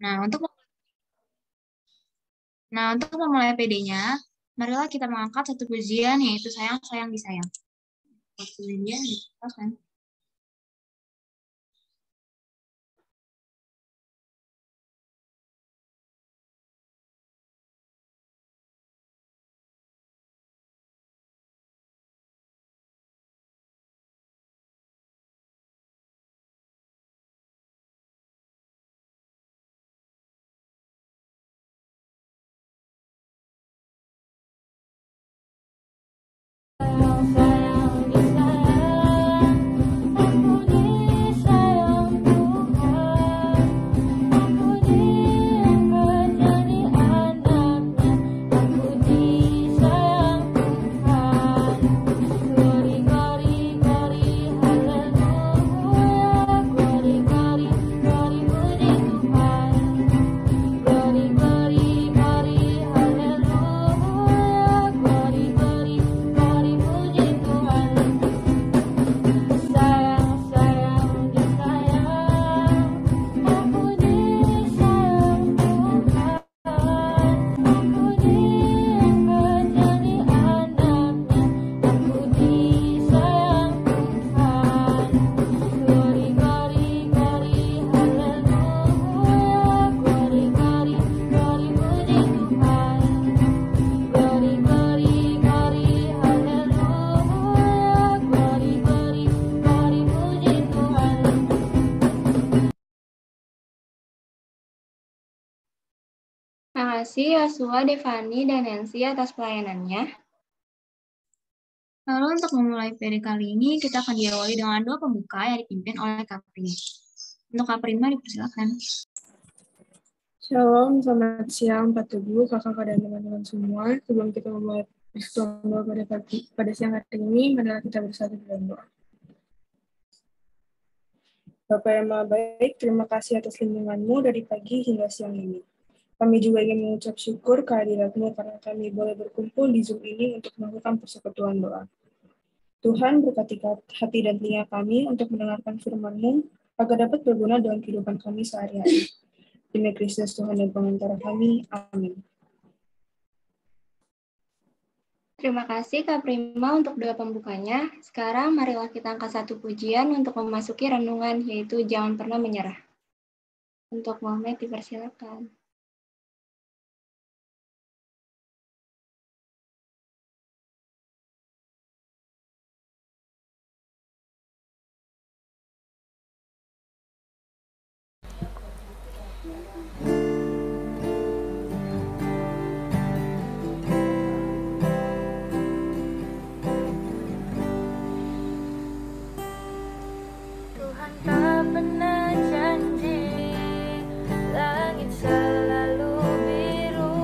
Nah, untuk memulai PD-nya, marilah kita mengangkat satu pujian yaitu sayang sayang disayang. Pujian kan? Terima kasih Yosua, Devani, dan Nancy atas pelayanannya. Lalu untuk memulai PD kali ini, kita akan diawali dengan doa pembuka yang dipimpin oleh Kak Prima. Untuk Kak Prima, dipersilakan. Shalom, selamat siang Pak Teguh, kakak-kakak dan teman-teman semua. Sebelum kita memulai persekutuan doa pada siang hari ini, marilah kita bersatu dalam doa. Bapak yang Maha Baik, terima kasih atas lindungan-Mu dari pagi hingga siang ini. Kami juga ingin mengucap syukur kehadirat-Mu karena kami boleh berkumpul di Zoom ini untuk melakukan persekutuan doa. Tuhan berkati hati dan telinga kami untuk mendengarkan firman-Mu agar dapat berguna dalam kehidupan kami sehari-hari. Demi Kristus Tuhan dan pengantara kami. Amin. Terima kasih Kak Prima untuk doa pembukanya. Sekarang marilah kita angkat satu pujian untuk memasuki renungan, yaitu Jangan Pernah Menyerah. Untuk Muhammad dipersilakan. Tuhan tak pernah janji langit selalu biru,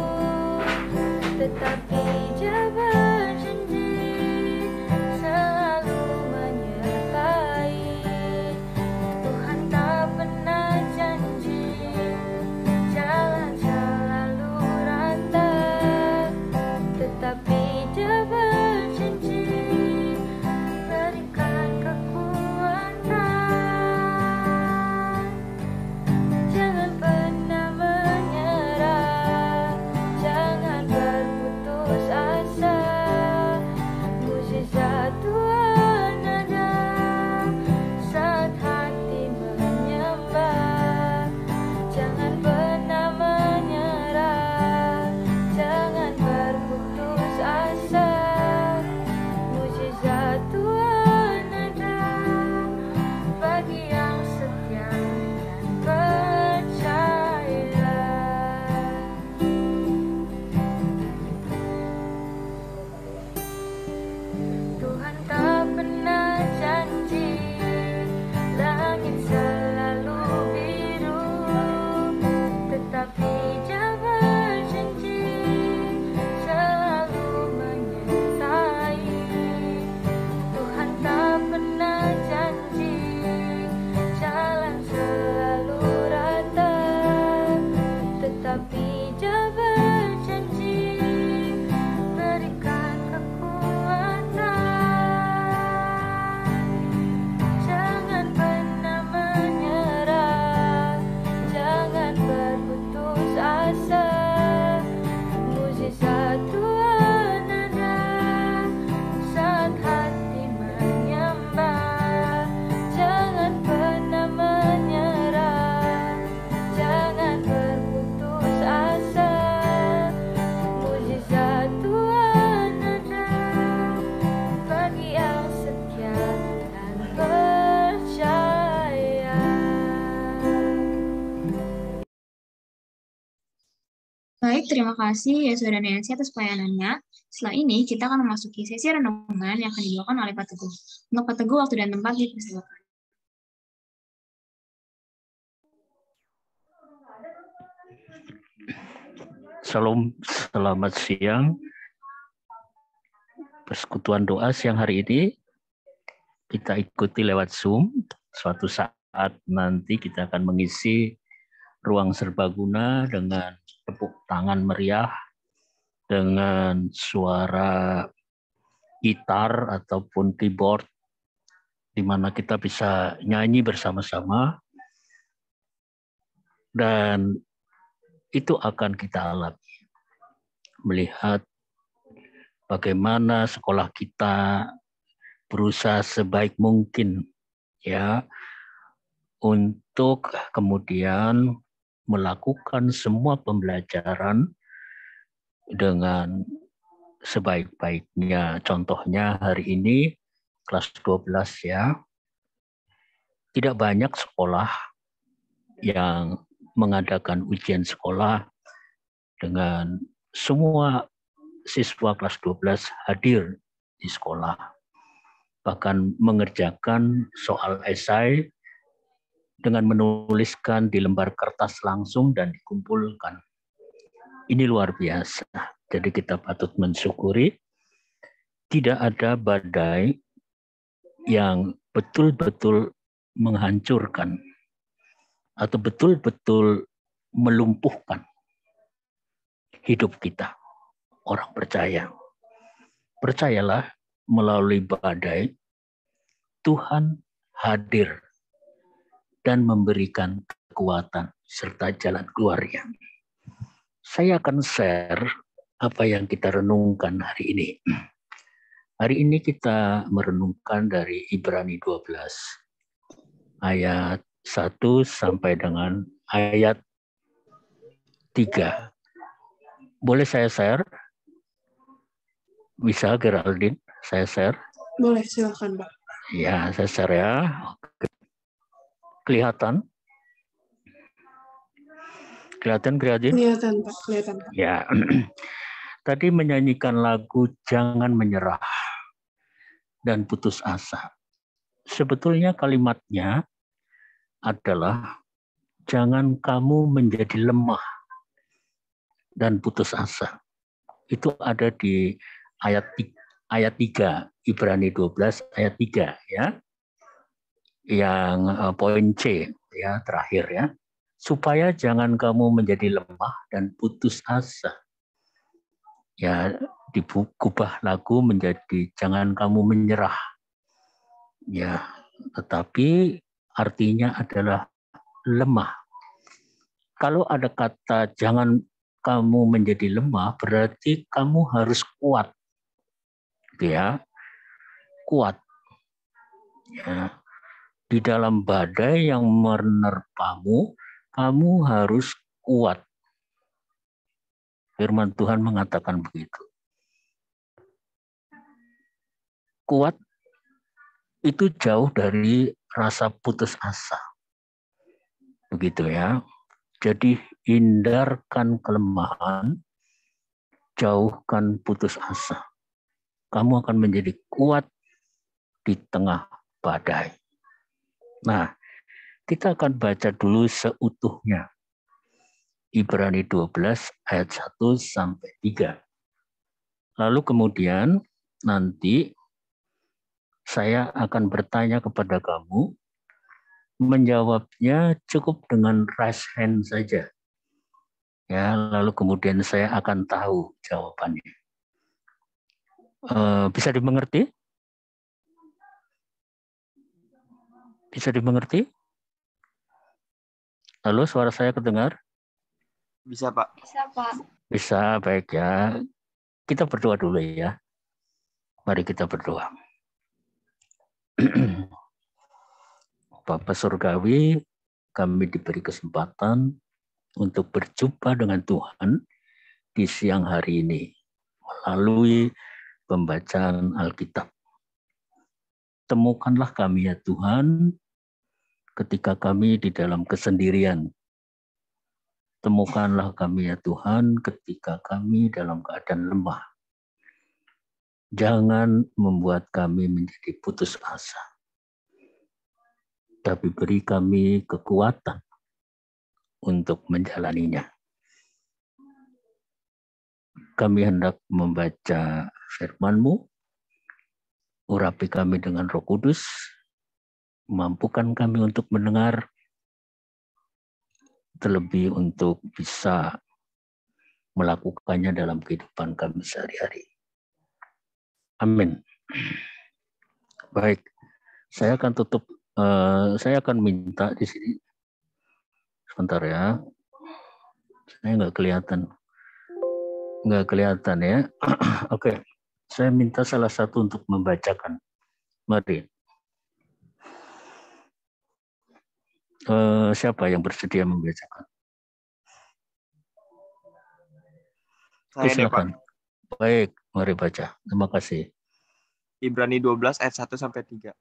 tetapi Dia berjanji selalu menyertai. Tuhan tak pernah janji Baik, terima kasih Yesua dan Nancy atas pelayanannya. Setelah ini, kita akan memasuki sesi renungan yang akan dibawakan oleh Pak Teguh. Untuk Pak Teguh, waktu dan tempat dipersilakan. Salam, selamat siang. Persekutuan doa siang hari ini kita ikuti lewat Zoom. Suatu saat nanti kita akan mengisi ruang serbaguna dengan tepuk tangan meriah, dengan suara gitar ataupun keyboard, di mana kita bisa nyanyi bersama-sama, dan itu akan kita alami. Melihat bagaimana sekolah kita berusaha sebaik mungkin ya untuk kemudian melakukan semua pembelajaran dengan sebaik-baiknya. Contohnya hari ini kelas 12 ya. Tidak banyak sekolah yang mengadakan ujian sekolah dengan semua siswa kelas 12 hadir di sekolah. Bahkan mengerjakan soal esai dengan menuliskan di lembar kertas langsung dan dikumpulkan. Ini luar biasa. Jadi kita patut mensyukuri tidak ada badai yang betul-betul menghancurkan atau betul-betul melumpuhkan hidup kita. Orang percaya. Percayalah, melalui badai, Tuhan hadir dan memberikan kekuatan serta jalan keluarnya. Saya akan share apa yang kita renungkan hari ini. Hari ini kita merenungkan dari Ibrani 12, ayat 1 sampai dengan ayat 3. Boleh saya share? Bisa, Geraldine, saya share? Boleh, silakan, Pak. Ya, saya share ya. Oke. Kelihatan? Kelihatan, Geraldine? Kelihatan, Pak. Kelihatan, Pak. Ya. Tadi menyanyikan lagu Jangan Menyerah dan Putus Asa. Sebetulnya kalimatnya adalah jangan kamu menjadi lemah dan putus asa. Itu ada di ayat 3, Ibrani 12 ayat 3 ya. Yang poin C ya, terakhir ya. Supaya jangan kamu menjadi lemah dan putus asa. Ya, dikubah lagu menjadi jangan kamu menyerah. Ya, tetapi artinya adalah lemah. Kalau ada kata jangan kamu menjadi lemah, berarti kamu harus kuat. Ya, kuat. Ya. Di dalam badai yang menerpamu, kamu harus kuat. Firman Tuhan mengatakan begitu. Kuat itu jauh dari rasa putus asa. Begitu ya. Jadi hindarkan kelemahan, jauhkan putus asa. Kamu akan menjadi kuat di tengah badai. Nah, kita akan baca dulu seutuhnya. Ibrani 12 ayat 1 sampai 3. Lalu kemudian nanti saya akan bertanya kepada kamu, menjawabnya cukup dengan raise hand saja. Ya, lalu kemudian saya akan tahu jawabannya. Bisa dimengerti? Bisa dimengerti? Halo, suara saya kedengar? Bisa, Pak. Bisa, Pak. Bisa, baik ya. Kita berdoa dulu ya. Mari kita berdoa. Bapa Surgawi, kami diberi kesempatan untuk berjumpa dengan Tuhan di siang hari ini melalui pembacaan Alkitab. Temukanlah kami ya Tuhan ketika kami di dalam kesendirian. Temukanlah kami ya Tuhan ketika kami dalam keadaan lemah. Jangan membuat kami menjadi putus asa, tapi beri kami kekuatan untuk menjalaninya. Kami hendak membaca firman-Mu, urapi kami dengan Roh Kudus, mampukan kami untuk mendengar, terlebih untuk bisa melakukannya dalam kehidupan kami sehari-hari. Amin. Baik, saya akan tutup. Saya akan minta di sini. Sebentar ya. Saya nggak kelihatan ya. Oke, saya minta salah satu untuk membacakan. Mari. Siapa yang bersedia membacakan? Saya deh, Pak. Silakan. Baik, mari baca. Terima kasih. Ibrani 12 ayat 1 sampai 3.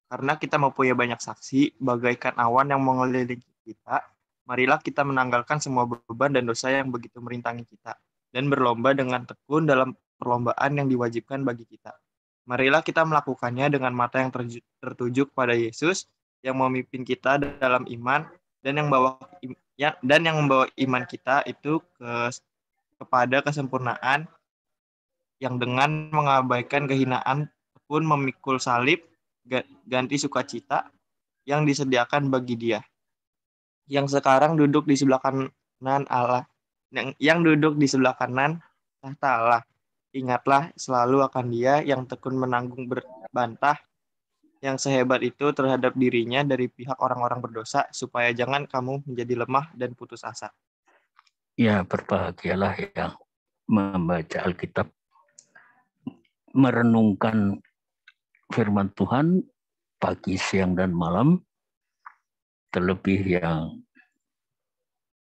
Karena kita mempunyai banyak saksi bagaikan awan yang mengelilingi kita, marilah kita menanggalkan semua beban dan dosa yang begitu merintangi kita dan berlomba dengan tekun dalam perlombaan yang diwajibkan bagi kita. Marilah kita melakukannya dengan mata yang tertuju pada Yesus yang memimpin kita dalam iman dan yang membawa iman kita itu kepada kesempurnaan, yang dengan mengabaikan kehinaan pun memikul salib ganti sukacita yang disediakan bagi Dia, yang sekarang duduk di sebelah kanan Allah, yang duduk di sebelah kanan tahta Allah. Ingatlah selalu akan Dia yang tekun menanggung berbantah yang sehebat itu terhadap dirinya dari pihak orang-orang berdosa, supaya jangan kamu menjadi lemah dan putus asa. Ya, berbahagialah yang membaca Alkitab, merenungkan firman Tuhan pagi, siang, dan malam, terlebih yang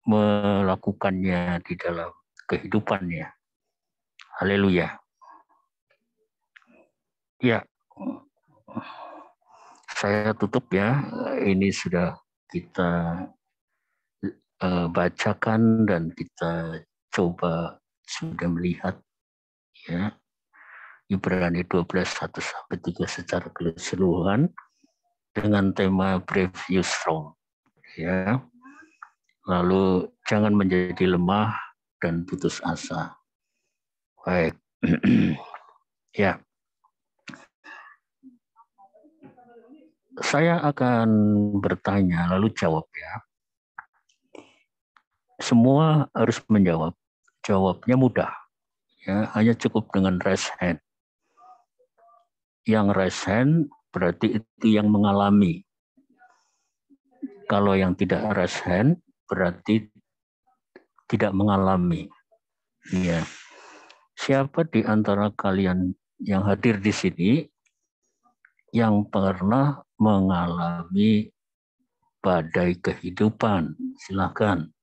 melakukannya di dalam kehidupannya. Haleluya. Ya, saya tutup ya. Ini sudah kita bacakan dan kita coba sudah melihat ya Ibrani 12 1 sampai 3 secara keseluruhan dengan tema Brave You Strong ya. Lalu jangan menjadi lemah dan putus asa. Baik. Ya. Saya akan bertanya lalu jawab ya. Semua harus menjawab. Jawabnya mudah. Ya, hanya cukup dengan raise hand. Yang raise hand berarti itu yang mengalami. Kalau yang tidak raise hand berarti tidak mengalami. Ya. Siapa di antara kalian yang hadir di sini yang pernah mengalami badai kehidupan? Silakan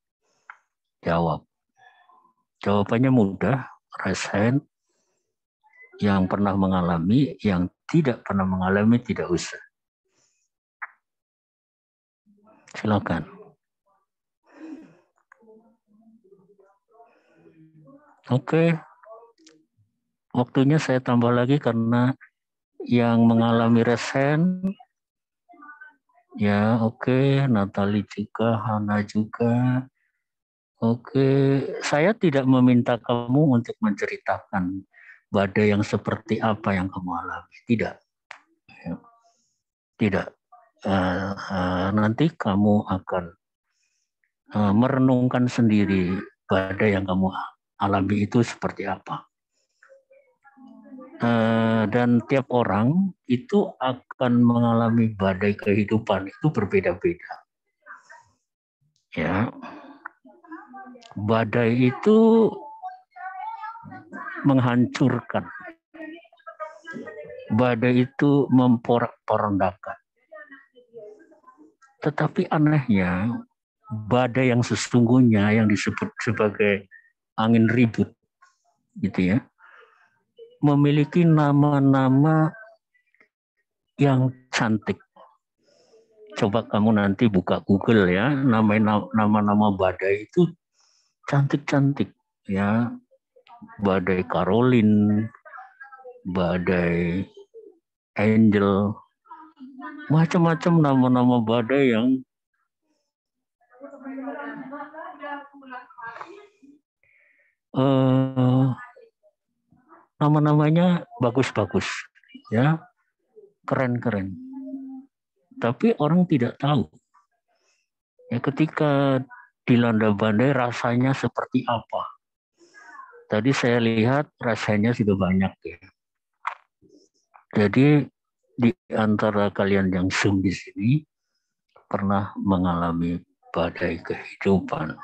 jawab. Jawabannya mudah, raise hand. Yang pernah mengalami, yang tidak pernah mengalami tidak usah. Silakan. Oke. Waktunya saya tambah lagi karena yang mengalami raise hand. Ya, oke. Natali juga, Hana juga. Oke, saya tidak meminta kamu untuk menceritakan badai yang seperti apa yang kamu alami. Tidak. Tidak. Nanti kamu akan merenungkan sendiri badai yang kamu alami itu seperti apa. Dan tiap orang itu akan mengalami badai kehidupan itu berbeda-beda. Ya. Badai itu menghancurkan. Badai itu memporak-porandakan. Tetapi anehnya, badai yang sesungguhnya yang disebut sebagai angin ribut, gitu ya, memiliki nama-nama yang cantik, Coba kamu nanti buka Google ya, nama-nama badai itu cantik-cantik ya. Badai Caroline, badai Angel, macam-macam nama-nama badai yang nama-namanya bagus-bagus ya, keren-keren. Tapi orang tidak tahu ya, ketika dilanda badai rasanya seperti apa. Tadi saya lihat rasanya sudah banyak ya. Jadi di antara kalian yang Zoom di sini pernah mengalami badai kehidupan.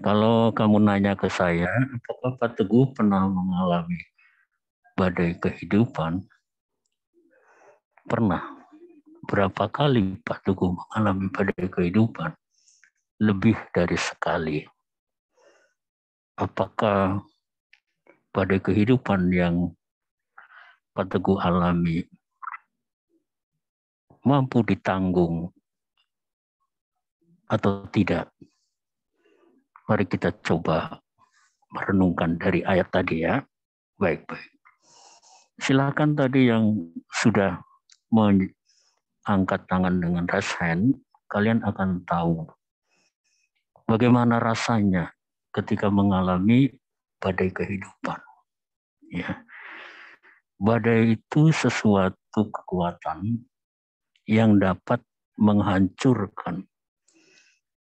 Kalau kamu nanya ke saya, apakah Pak Teguh pernah mengalami badai kehidupan? Pernah. Berapa kali Pak Teguh mengalami badai kehidupan? Lebih dari sekali. Apakah badai kehidupan yang Pak Teguh alami mampu ditanggung atau tidak? Mari kita coba merenungkan dari ayat tadi ya. Baik-baik. Silakan tadi yang sudah mengangkat tangan dengan raise hand, kalian akan tahu bagaimana rasanya ketika mengalami badai kehidupan. Ya. Badai itu sesuatu kekuatan yang dapat menghancurkan,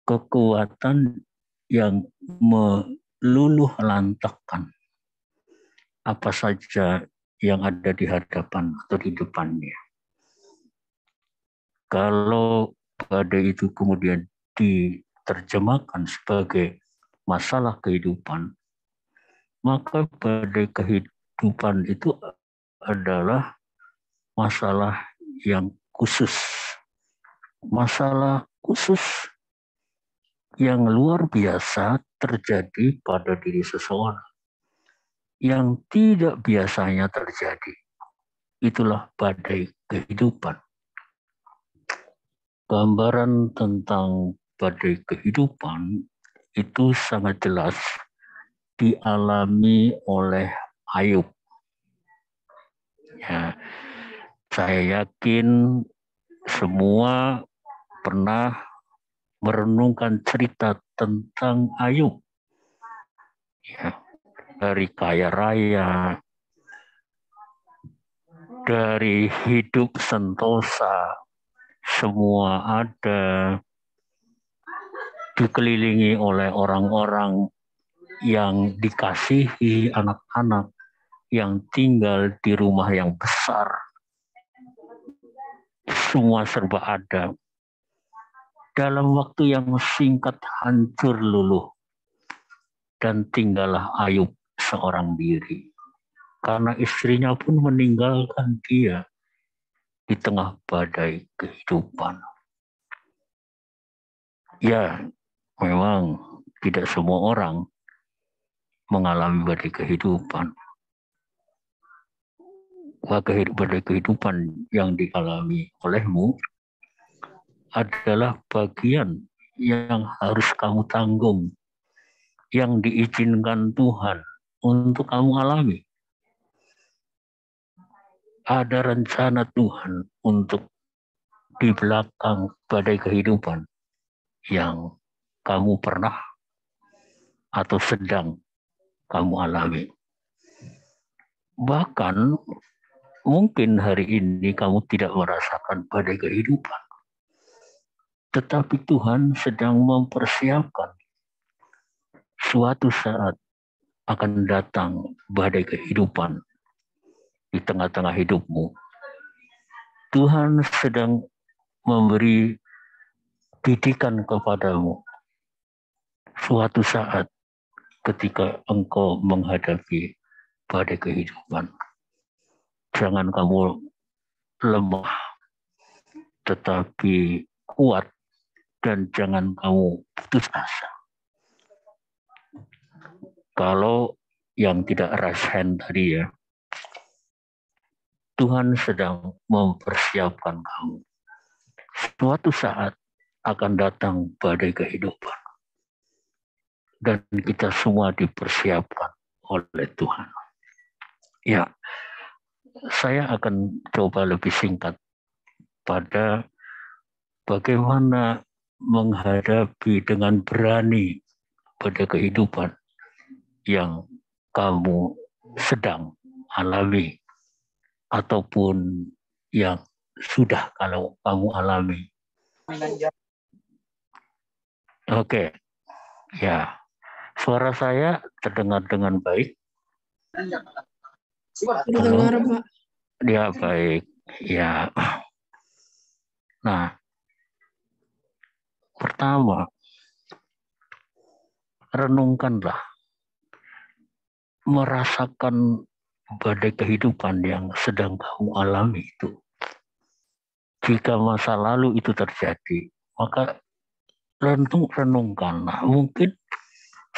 kekuatan yang meluluh lantakkan apa saja yang ada di hadapan atau di depannya. Kalau badai itu kemudian diterjemahkan sebagai masalah kehidupan, maka badai kehidupan itu adalah masalah yang khusus. Masalah khusus yang luar biasa terjadi pada diri seseorang yang tidak biasanya terjadi. Itulah badai kehidupan. Gambaran tentang badai kehidupan itu sangat jelas dialami oleh Ayub. Ya, saya yakin semua pernah merenungkan cerita tentang Ayub. Ya, dari kaya raya, dari hidup sentosa, semua ada, dikelilingi oleh orang-orang yang dikasihi, anak-anak yang tinggal di rumah yang besar. Semua serba ada. Dalam waktu yang singkat hancur luluh. Dan tinggallah Ayub seorang diri. Karena istrinya pun meninggalkan dia di tengah badai kehidupan. Ya, memang tidak semua orang mengalami badai kehidupan. Badai kehidupan yang dialami olehmu adalah bagian yang harus kamu tanggung, yang diizinkan Tuhan untuk kamu alami. Ada rencana Tuhan untuk di belakang badai kehidupan yang kamu pernah atau sedang kamu alami. Bahkan mungkin hari ini kamu tidak merasakan badai kehidupan. Tetapi Tuhan sedang mempersiapkan suatu saat akan datang badai kehidupan di tengah-tengah hidupmu. Tuhan sedang memberi didikan kepadamu suatu saat ketika engkau menghadapi badai kehidupan. Jangan kamu lemah, tetapi kuat, dan jangan kamu putus asa. Kalau yang tidak raise hand tadi ya, Tuhan sedang mempersiapkan kamu suatu saat akan datang badai kehidupan. Dan kita semua dipersiapkan oleh Tuhan. Ya, saya akan coba lebih singkat pada bagaimana menghadapi dengan berani pada kehidupan yang kamu sedang alami ataupun yang sudah kalau kamu alami. Oke, ya. Suara saya terdengar dengan baik? Terdengar, Pak. Ya, baik. Ya. Nah, pertama, renungkanlah, merasakan badai kehidupan yang sedang kamu alami itu. Jika masa lalu itu terjadi, maka renungkanlah. Mungkin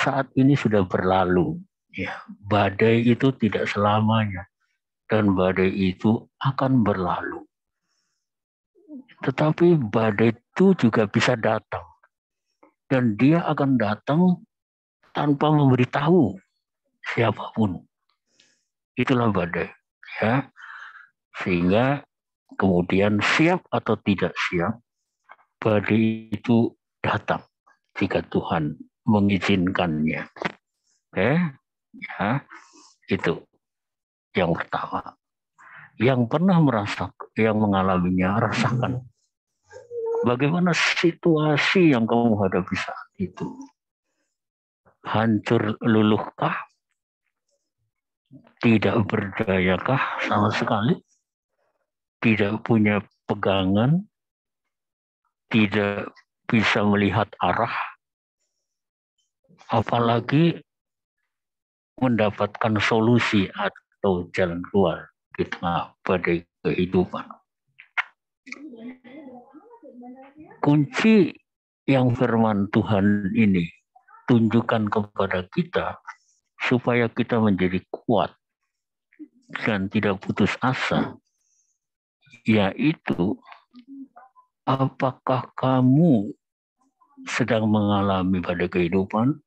saat ini sudah berlalu. Ya, badai itu tidak selamanya. Dan badai itu akan berlalu. Tetapi badai itu juga bisa datang. Dan dia akan datang tanpa memberitahu siapapun. Itulah badai. Ya. Sehingga kemudian siap atau tidak siap, badai itu datang jika Tuhan mengizinkannya. Oke, ya, itu yang pertama. Yang pernah yang mengalaminya, rasakan bagaimana situasi yang kamu hadapi saat itu. Hancur luluhkah? Tidak berdayakah sama sekali? Tidak punya pegangan? Tidak bisa melihat arah? Apalagi mendapatkan solusi atau jalan keluar di tengah badai kehidupan. Kunci yang firman Tuhan ini tunjukkan kepada kita supaya kita menjadi kuat dan tidak putus asa, yaitu apakah kamu sedang mengalami badai kehidupan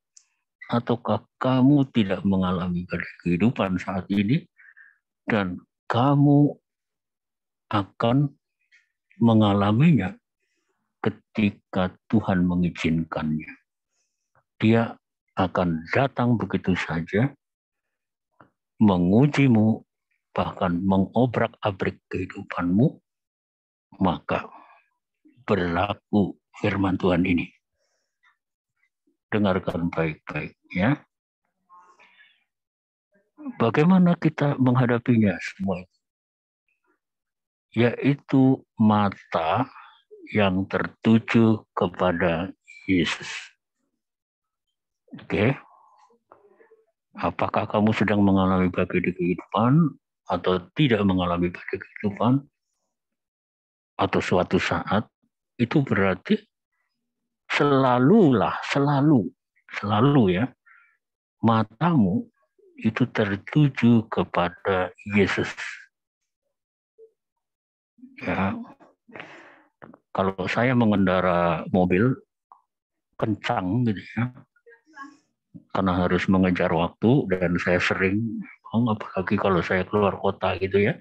ataukah kamu tidak mengalami badai kehidupan saat ini dan kamu akan mengalaminya ketika Tuhan mengizinkannya. Dia akan datang begitu saja, mengujimu, bahkan mengobrak-abrik kehidupanmu, maka berlaku firman Tuhan ini. Dengarkan baik-baik ya. Bagaimana kita menghadapinya semua itu? Yaitu mata yang tertuju kepada Yesus. Oke. Apakah kamu sedang mengalami badai kehidupan atau tidak mengalami badai kehidupan? Atau suatu saat itu berarti selalu ya, matamu itu tertuju kepada Yesus. Ya, kalau saya mengendara mobil kencang gitu ya, karena harus mengejar waktu dan saya sering, apalagi kalau saya keluar kota gitu ya,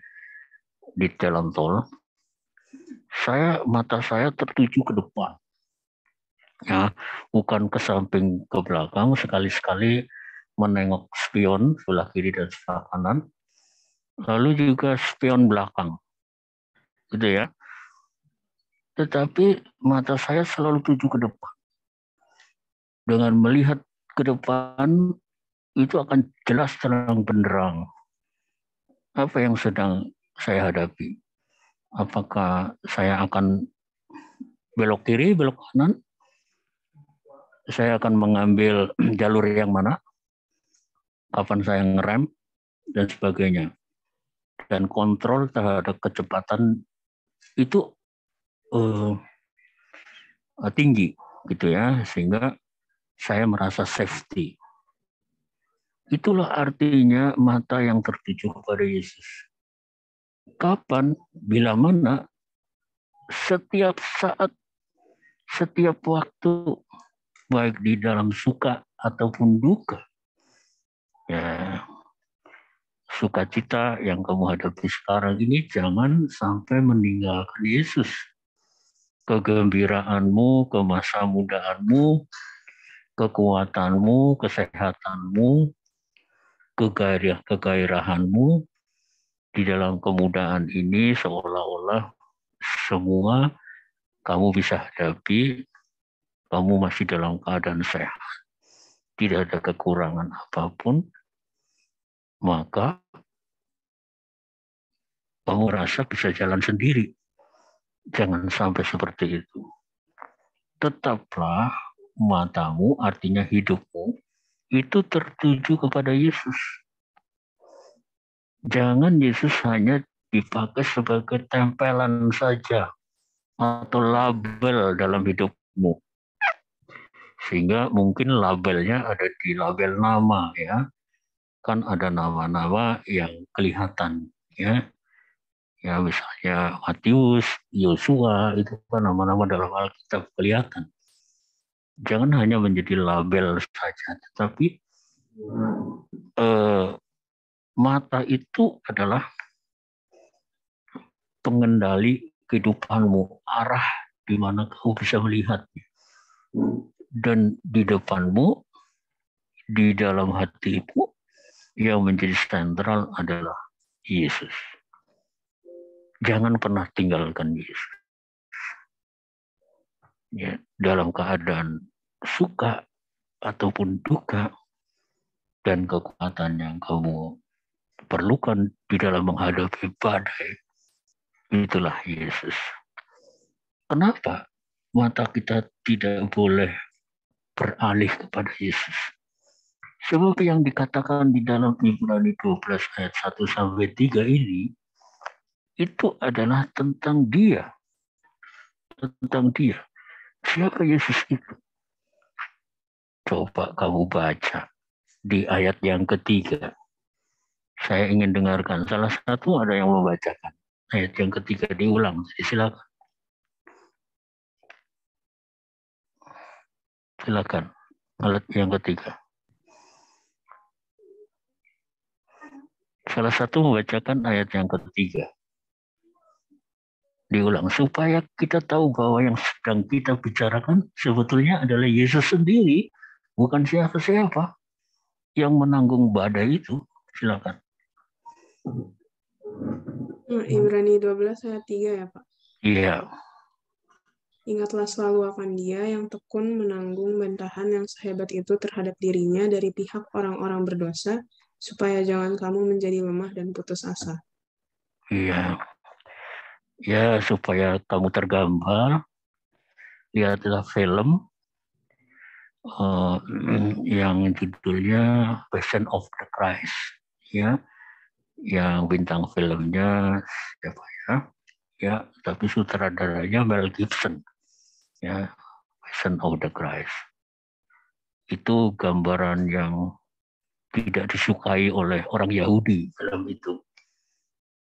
di jalan tol, mata saya tertuju ke depan. Ya, bukan ke samping ke belakang, sekali-sekali menengok spion sebelah kiri dan sebelah kanan, lalu juga spion belakang, gitu ya. Tetapi mata saya selalu tuju ke depan. Dengan melihat ke depan itu akan jelas terang benderang apa yang sedang saya hadapi. Apakah saya akan belok kiri, belok kanan? Saya akan mengambil jalur yang mana? Kapan saya ngerem? Dan sebagainya. Dan kontrol terhadap kecepatan itu tinggi gitu ya, sehingga saya merasa safety. Itulah artinya mata yang tertuju kepada Yesus. Kapan, bila mana setiap saat, setiap waktu, baik di dalam suka ataupun duka. Ya, sukacita yang kamu hadapi sekarang ini jangan sampai meninggalkan Yesus. Kegembiraanmu, kemasa mudaanmu, kekuatanmu, kesehatanmu, kegairahanmu di dalam kemudahan ini seolah-olah semua kamu bisa hadapi, kamu masih dalam keadaan sehat, tidak ada kekurangan apapun, maka kamu rasa bisa jalan sendiri. Jangan sampai seperti itu. Tetaplah matamu, artinya hidupmu, itu tertuju kepada Yesus. Jangan Yesus hanya dipakai sebagai tempelan saja atau label dalam hidupmu. Sehingga mungkin labelnya ada di label nama, ya. Kan ada nama-nama yang kelihatan, ya. Ya misalnya Matius, Yosua, itu kan nama-nama dalam Alkitab kelihatan. Jangan hanya menjadi label saja, tetapi mata itu adalah pengendali kehidupanmu, arah di mana kamu bisa melihat. Dan di depanmu, di dalam hatimu, yang menjadi sentral adalah Yesus. Jangan pernah tinggalkan Yesus. Ya, dalam keadaan suka ataupun duka dan kekuatan yang kamu perlukan di dalam menghadapi badai, itulah Yesus. Kenapa mata kita tidak boleh beralih kepada Yesus? Sebab yang dikatakan di dalam Ibrani 12 ayat 1-3 ini, itu adalah tentang Dia. Tentang Dia. Siapa Yesus itu? Coba kamu baca di ayat yang ketiga. Saya ingin dengarkan. Salah satu ada yang membacakan. Ayat yang ketiga diulang. Silakan. Silakan. Ayat yang ketiga. Salah satu membacakan ayat yang ketiga. Diulang supaya kita tahu bahwa yang sedang kita bicarakan sebetulnya adalah Yesus sendiri, bukan siapa-siapa yang menanggung badai itu. Silakan. Ibrani 12 ayat 3 ya Pak? Iya. Ingatlah selalu akan Dia yang tekun menanggung bantahan yang sehebat itu terhadap dirinya dari pihak orang-orang berdosa, supaya jangan kamu menjadi lemah dan putus asa. Iya. Ya, supaya kamu tergambar, lihatlah film yang judulnya Passion of the Christ, ya, yang bintang filmnya siapa ya? Ya, tapi sutradaranya Mel Gibson, ya, Passion of the Christ. Itu gambaran yang tidak disukai oleh orang Yahudi film itu.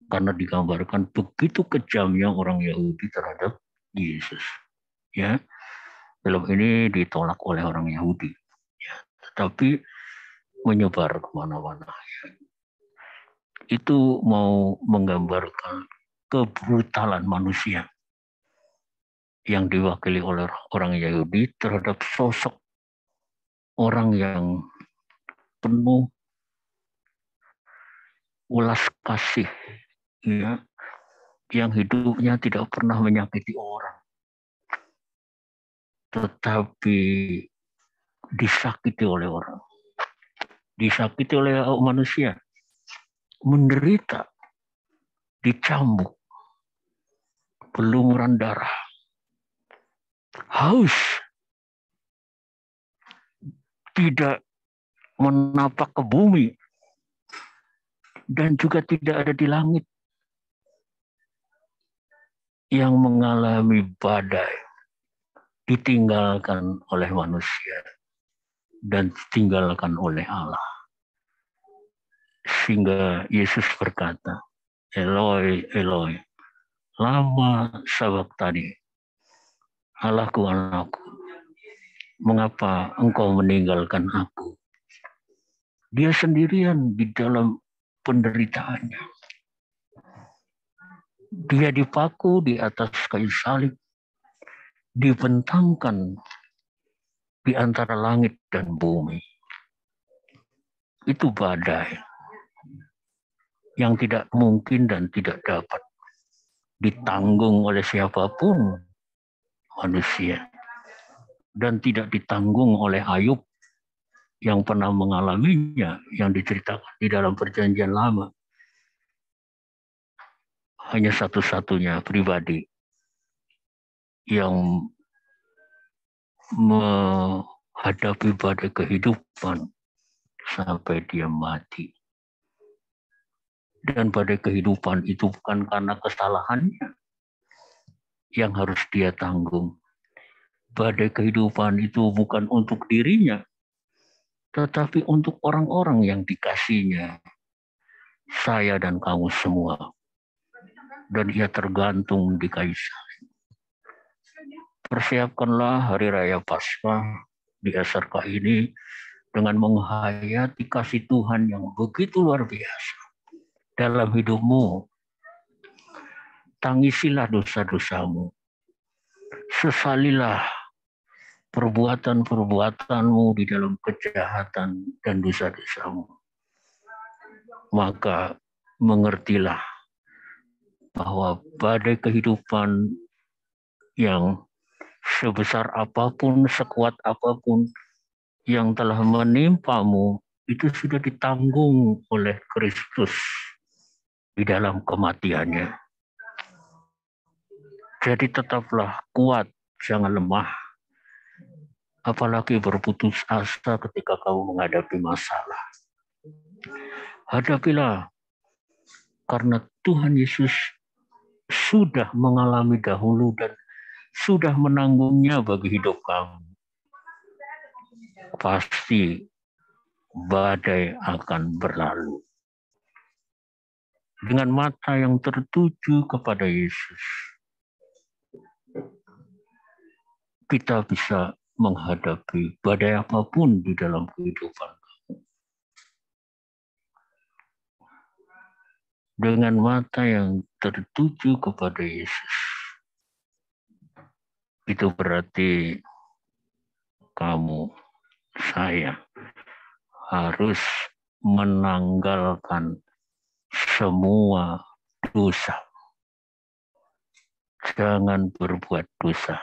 Karena digambarkan begitu kejamnya orang Yahudi terhadap Yesus. Ya, film ini ditolak oleh orang Yahudi. Ya, tetapi menyebar kemana-mana. Ya. Itu mau menggambarkan kebrutalan manusia yang diwakili oleh orang Yahudi terhadap sosok orang yang penuh ulas kasih, ya, yang hidupnya tidak pernah menyakiti orang, tetapi disakiti oleh orang, disakiti oleh manusia, menderita, dicambuk, berlumuran darah, haus, tidak menapak ke bumi, dan juga tidak ada di langit, yang mengalami badai, ditinggalkan oleh manusia dan ditinggalkan oleh Allah. Sehingga Yesus berkata, Eloi, Eloi, lama sabaktani. Allahku, anakku, mengapa engkau meninggalkan aku? Dia sendirian di dalam penderitaannya. Dia dipaku di atas kayu salib, dibentangkan di antara langit dan bumi. Itu badai yang tidak mungkin dan tidak dapat ditanggung oleh siapapun manusia. Dan tidak ditanggung oleh Ayub yang pernah mengalaminya, yang diceritakan di dalam Perjanjian Lama. Hanya satu-satunya pribadi yang menghadapi badai kehidupan sampai dia mati. Dan badai kehidupan itu bukan karena kesalahannya yang harus dia tanggung. Badai kehidupan itu bukan untuk dirinya, tetapi untuk orang-orang yang dikasihnya, saya dan kamu semua. Dan ia tergantung di kayu salib. Persiapkanlah hari raya Paskah di SRK ini dengan menghayati kasih Tuhan yang begitu luar biasa dalam hidupmu. Tangisilah dosa-dosamu. Sesalilah perbuatan-perbuatanmu di dalam kejahatan dan dosa-dosamu. Maka mengertilah bahwa badai kehidupan yang sebesar apapun, sekuat apapun yang telah menimpamu, itu sudah ditanggung oleh Kristus di dalam kematiannya. Jadi tetaplah kuat, jangan lemah. Apalagi berputus asa ketika kamu menghadapi masalah. Hadapilah, karena Tuhan Yesus sudah mengalami dahulu dan sudah menanggungnya bagi hidup kamu. Pasti badai akan berlalu. Dengan mata yang tertuju kepada Yesus, kita bisa menghadapi badai apapun di dalam kehidupan. Dengan mata yang tertuju kepada Yesus, itu berarti kamu, saya, harus menanggalkan semua dosa. Jangan berbuat dosa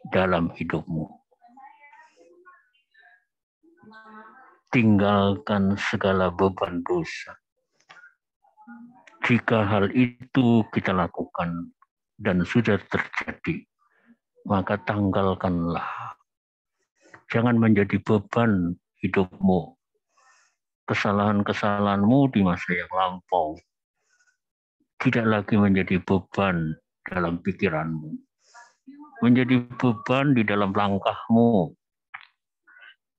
dalam hidupmu. Tinggalkan segala beban dosa. Jika hal itu kita lakukan dan sudah terjadi, maka tanggalkanlah. Jangan menjadi beban hidupmu. Kesalahan-kesalahanmu di masa yang lampau tidak lagi menjadi beban dalam pikiranmu. Menjadi beban di dalam langkahmu.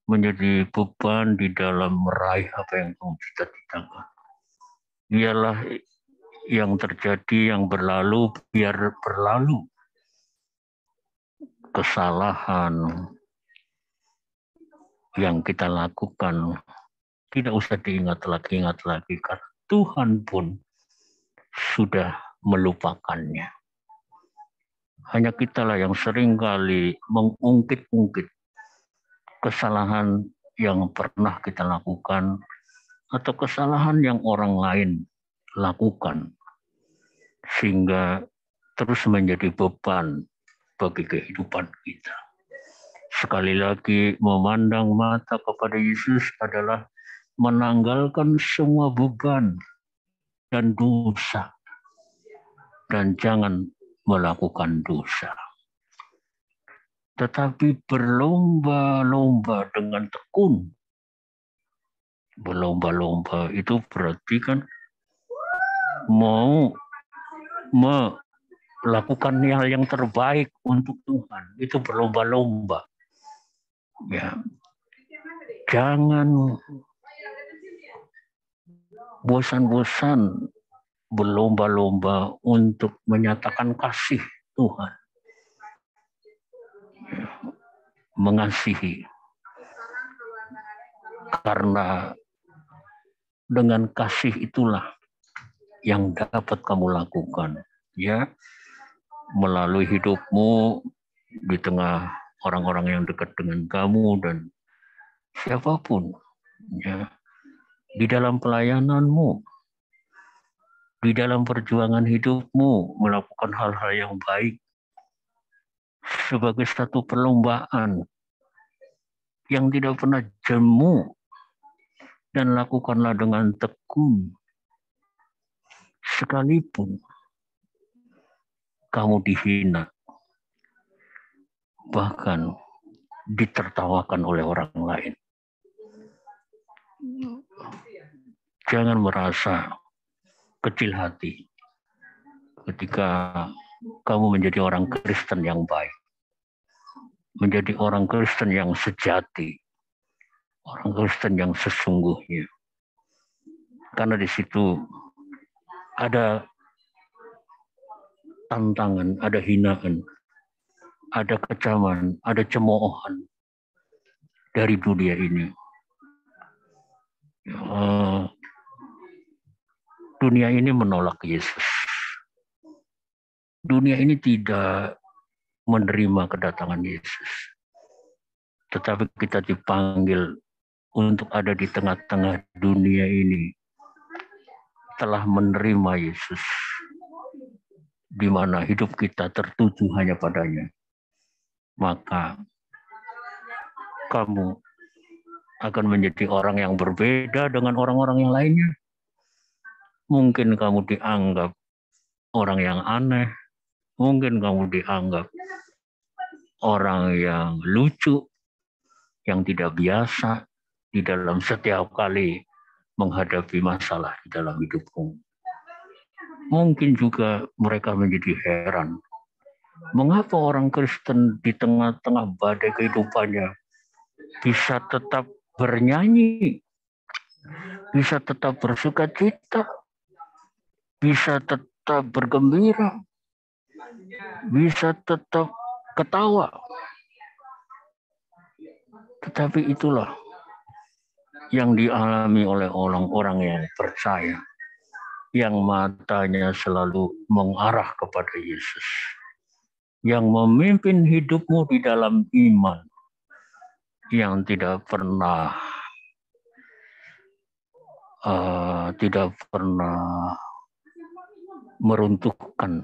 Menjadi beban di dalam meraih apa yang kamu cita-citakan. Biarlah yang terjadi, yang berlalu, biar berlalu. Kesalahan yang kita lakukan tidak usah diingat lagi, karena Tuhan pun sudah melupakannya. Hanya kitalah yang seringkali mengungkit-ungkit kesalahan yang pernah kita lakukan atau kesalahan yang orang lain lakukan, sehingga terus menjadi beban bagi kehidupan kita. Sekali lagi, memandang mata kepada Yesus adalah menanggalkan semua beban dan dosa, dan jangan melakukan dosa. Tetapi berlomba-lomba dengan tekun. Berlomba-lomba itu berarti kan mau melakukan hal yang terbaik untuk Tuhan. Itu berlomba-lomba. Ya. Jangan bosan-bosan berlomba-lomba untuk menyatakan kasih Tuhan. Mengasihi. Karena dengan kasih itulah yang dapat kamu lakukan, ya, melalui hidupmu di tengah orang-orang yang dekat dengan kamu dan siapapun, ya, di dalam pelayananmu, di dalam perjuangan hidupmu, melakukan hal-hal yang baik sebagai satu perlombaan yang tidak pernah jemu, dan lakukanlah dengan tekun. Sekalipun kamu dihina, bahkan ditertawakan oleh orang lain. Jangan merasa kecil hati ketika kamu menjadi orang Kristen yang baik, menjadi orang Kristen yang sejati, orang Kristen yang sesungguhnya. Karena di situ ada tantangan, ada hinaan, ada kecaman, ada cemoohan dari dunia ini. Dunia ini menolak Yesus. Dunia ini tidak menerima kedatangan Yesus. Tetapi kita dipanggil untuk ada di tengah-tengah dunia ini, telah menerima Yesus, di mana hidup kita tertuju hanya padanya. Maka kamu akan menjadi orang yang berbeda dengan orang-orang yang lainnya. Mungkin kamu dianggap orang yang aneh, mungkin kamu dianggap orang yang lucu, yang tidak biasa di dalam setiap kali menghadapi masalah di dalam hidupmu. Mungkin juga mereka menjadi heran, mengapa orang Kristen di tengah-tengah badai kehidupannya bisa tetap bernyanyi, bisa tetap bersuka cita, bisa tetap bergembira, bisa tetap ketawa. Tetapi itulah yang dialami oleh orang-orang yang percaya, yang matanya selalu mengarah kepada Yesus, yang memimpin hidupmu di dalam iman, yang tidak pernah meruntuhkan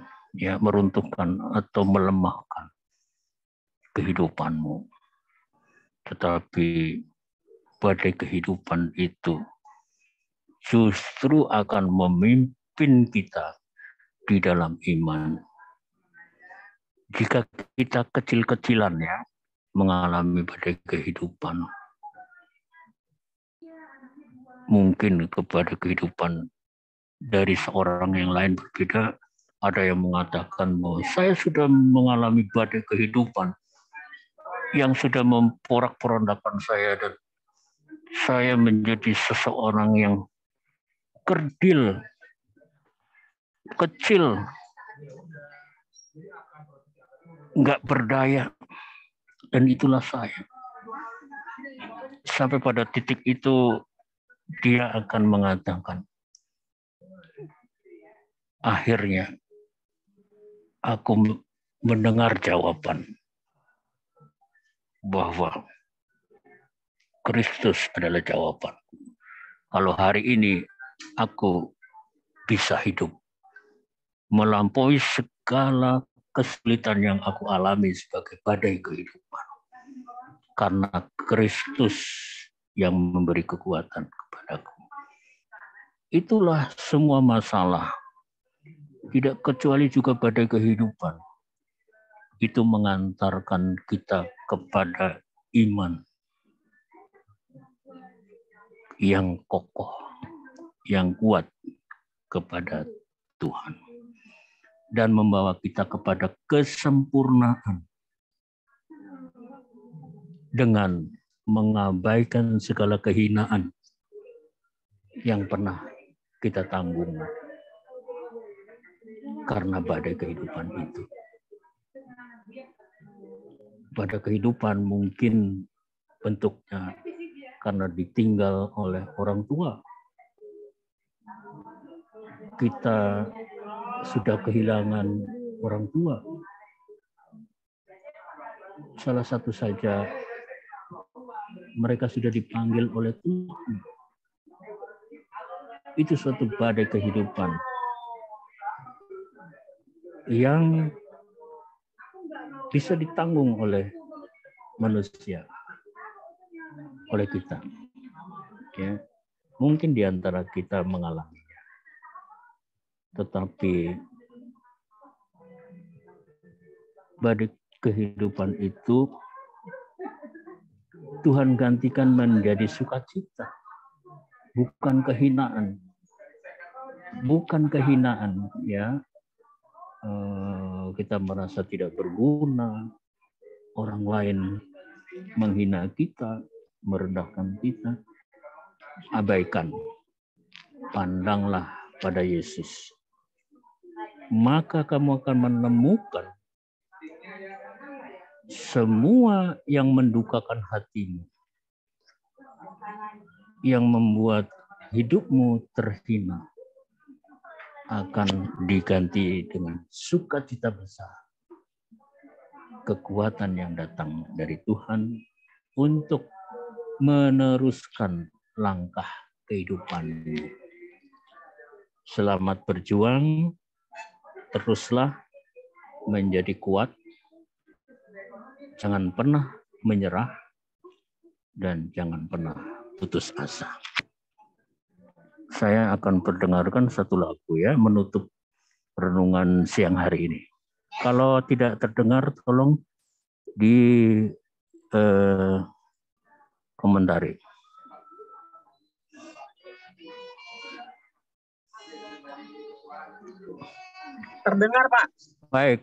atau melemahkan kehidupanmu, tetapi badai kehidupan itu justru akan memimpin kita di dalam iman. Jika kita kecil-kecilan ya mengalami badai kehidupan, mungkin kepada kehidupan dari seorang yang lain berbeda. Ada yang mengatakan bahwa saya sudah mengalami badai kehidupan yang sudah memporak-porandakan saya, dan saya menjadi seseorang yang kerdil, kecil, nggak berdaya, dan itulah saya. Sampai pada titik itu dia akan mengatakan, akhirnya aku mendengar jawaban bahwa Kristus adalah jawaban. Kalau hari ini aku bisa hidup melampaui segala kesulitan yang aku alami sebagai badai kehidupan, karena Kristus yang memberi kekuatan kepadaku. Itulah semua masalah, tidak kecuali juga badai kehidupan, itu mengantarkan kita kepada iman yang kokoh, yang kuat kepada Tuhan, dan membawa kita kepada kesempurnaan dengan mengabaikan segala kehinaan yang pernah kita tanggung. karena badai kehidupan itu. Pada kehidupan mungkin bentuknya karena ditinggal oleh orang tua. Kita sudah kehilangan orang tua. Salah satu saja, mereka sudah dipanggil oleh Tuhan. Itu suatu badai kehidupan yang bisa ditanggung oleh manusia, oleh kita. Ya, mungkin di antara kita mengalaminya, tetapi badai kehidupan itu Tuhan gantikan menjadi sukacita, bukan kehinaan, bukan kehinaan. Ya, kita merasa tidak berguna, orang lain menghina kita, merendahkan kita. Abaikan, pandanglah pada Yesus. Maka kamu akan menemukan semua yang mendukakan hatimu, yang membuat hidupmu terhina, akan diganti dengan sukacita besar. Kekuatan yang datang dari Tuhan untuk meneruskan langkah kehidupanmu. Selamat berjuang, teruslah menjadi kuat, jangan pernah menyerah, dan jangan pernah putus asa. Saya akan perdengarkan satu lagu ya, menutup renungan siang hari ini. Kalau tidak terdengar, tolong di komentari. Terdengar, Pak. Baik.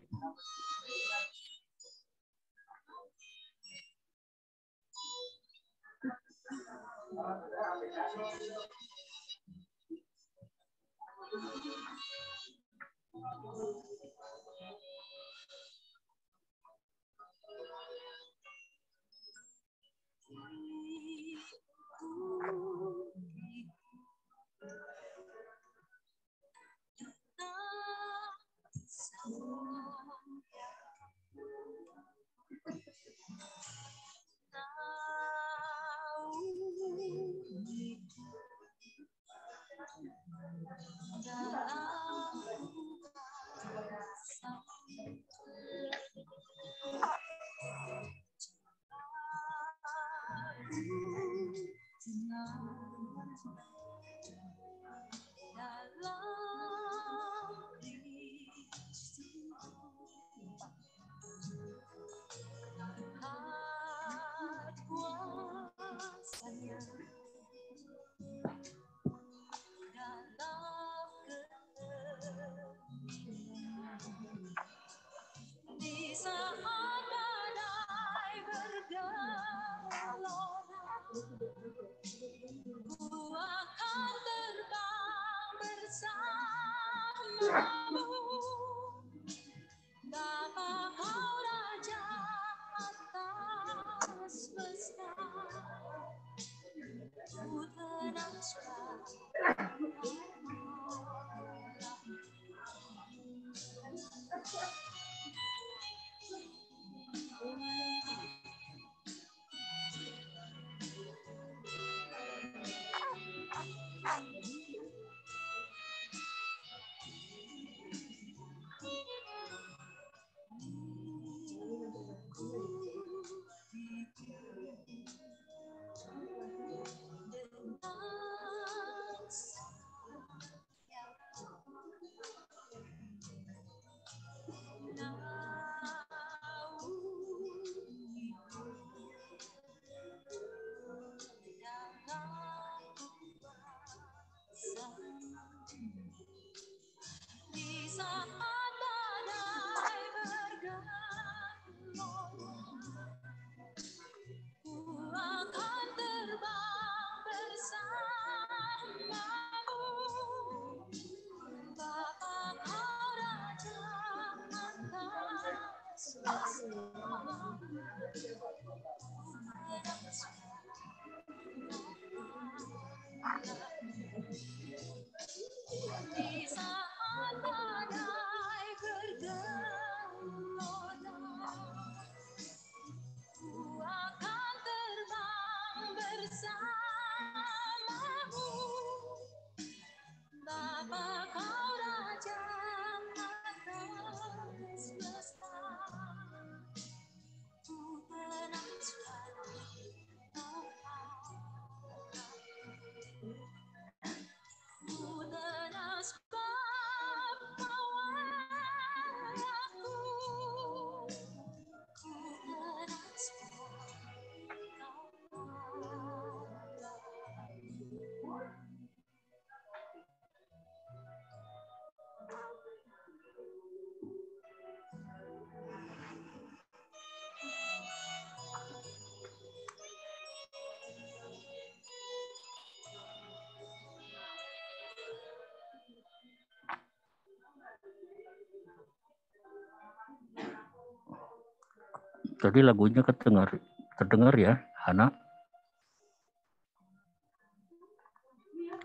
Tadi lagunya terdengar ya, Hana?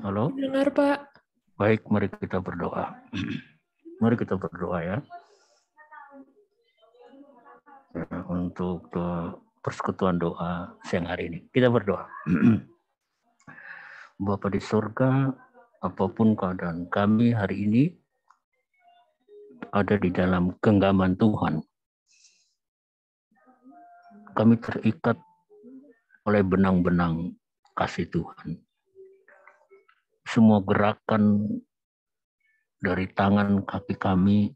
Halo? Dengar, Pak. Baik, mari kita berdoa. Mari kita berdoa ya. Untuk persekutuan doa siang hari ini. Kita berdoa. Bapa di surga, apapun keadaan kami hari ini, ada di dalam genggaman Tuhan. Kami terikat oleh benang-benang kasih Tuhan. Semua gerakan dari tangan kaki kami,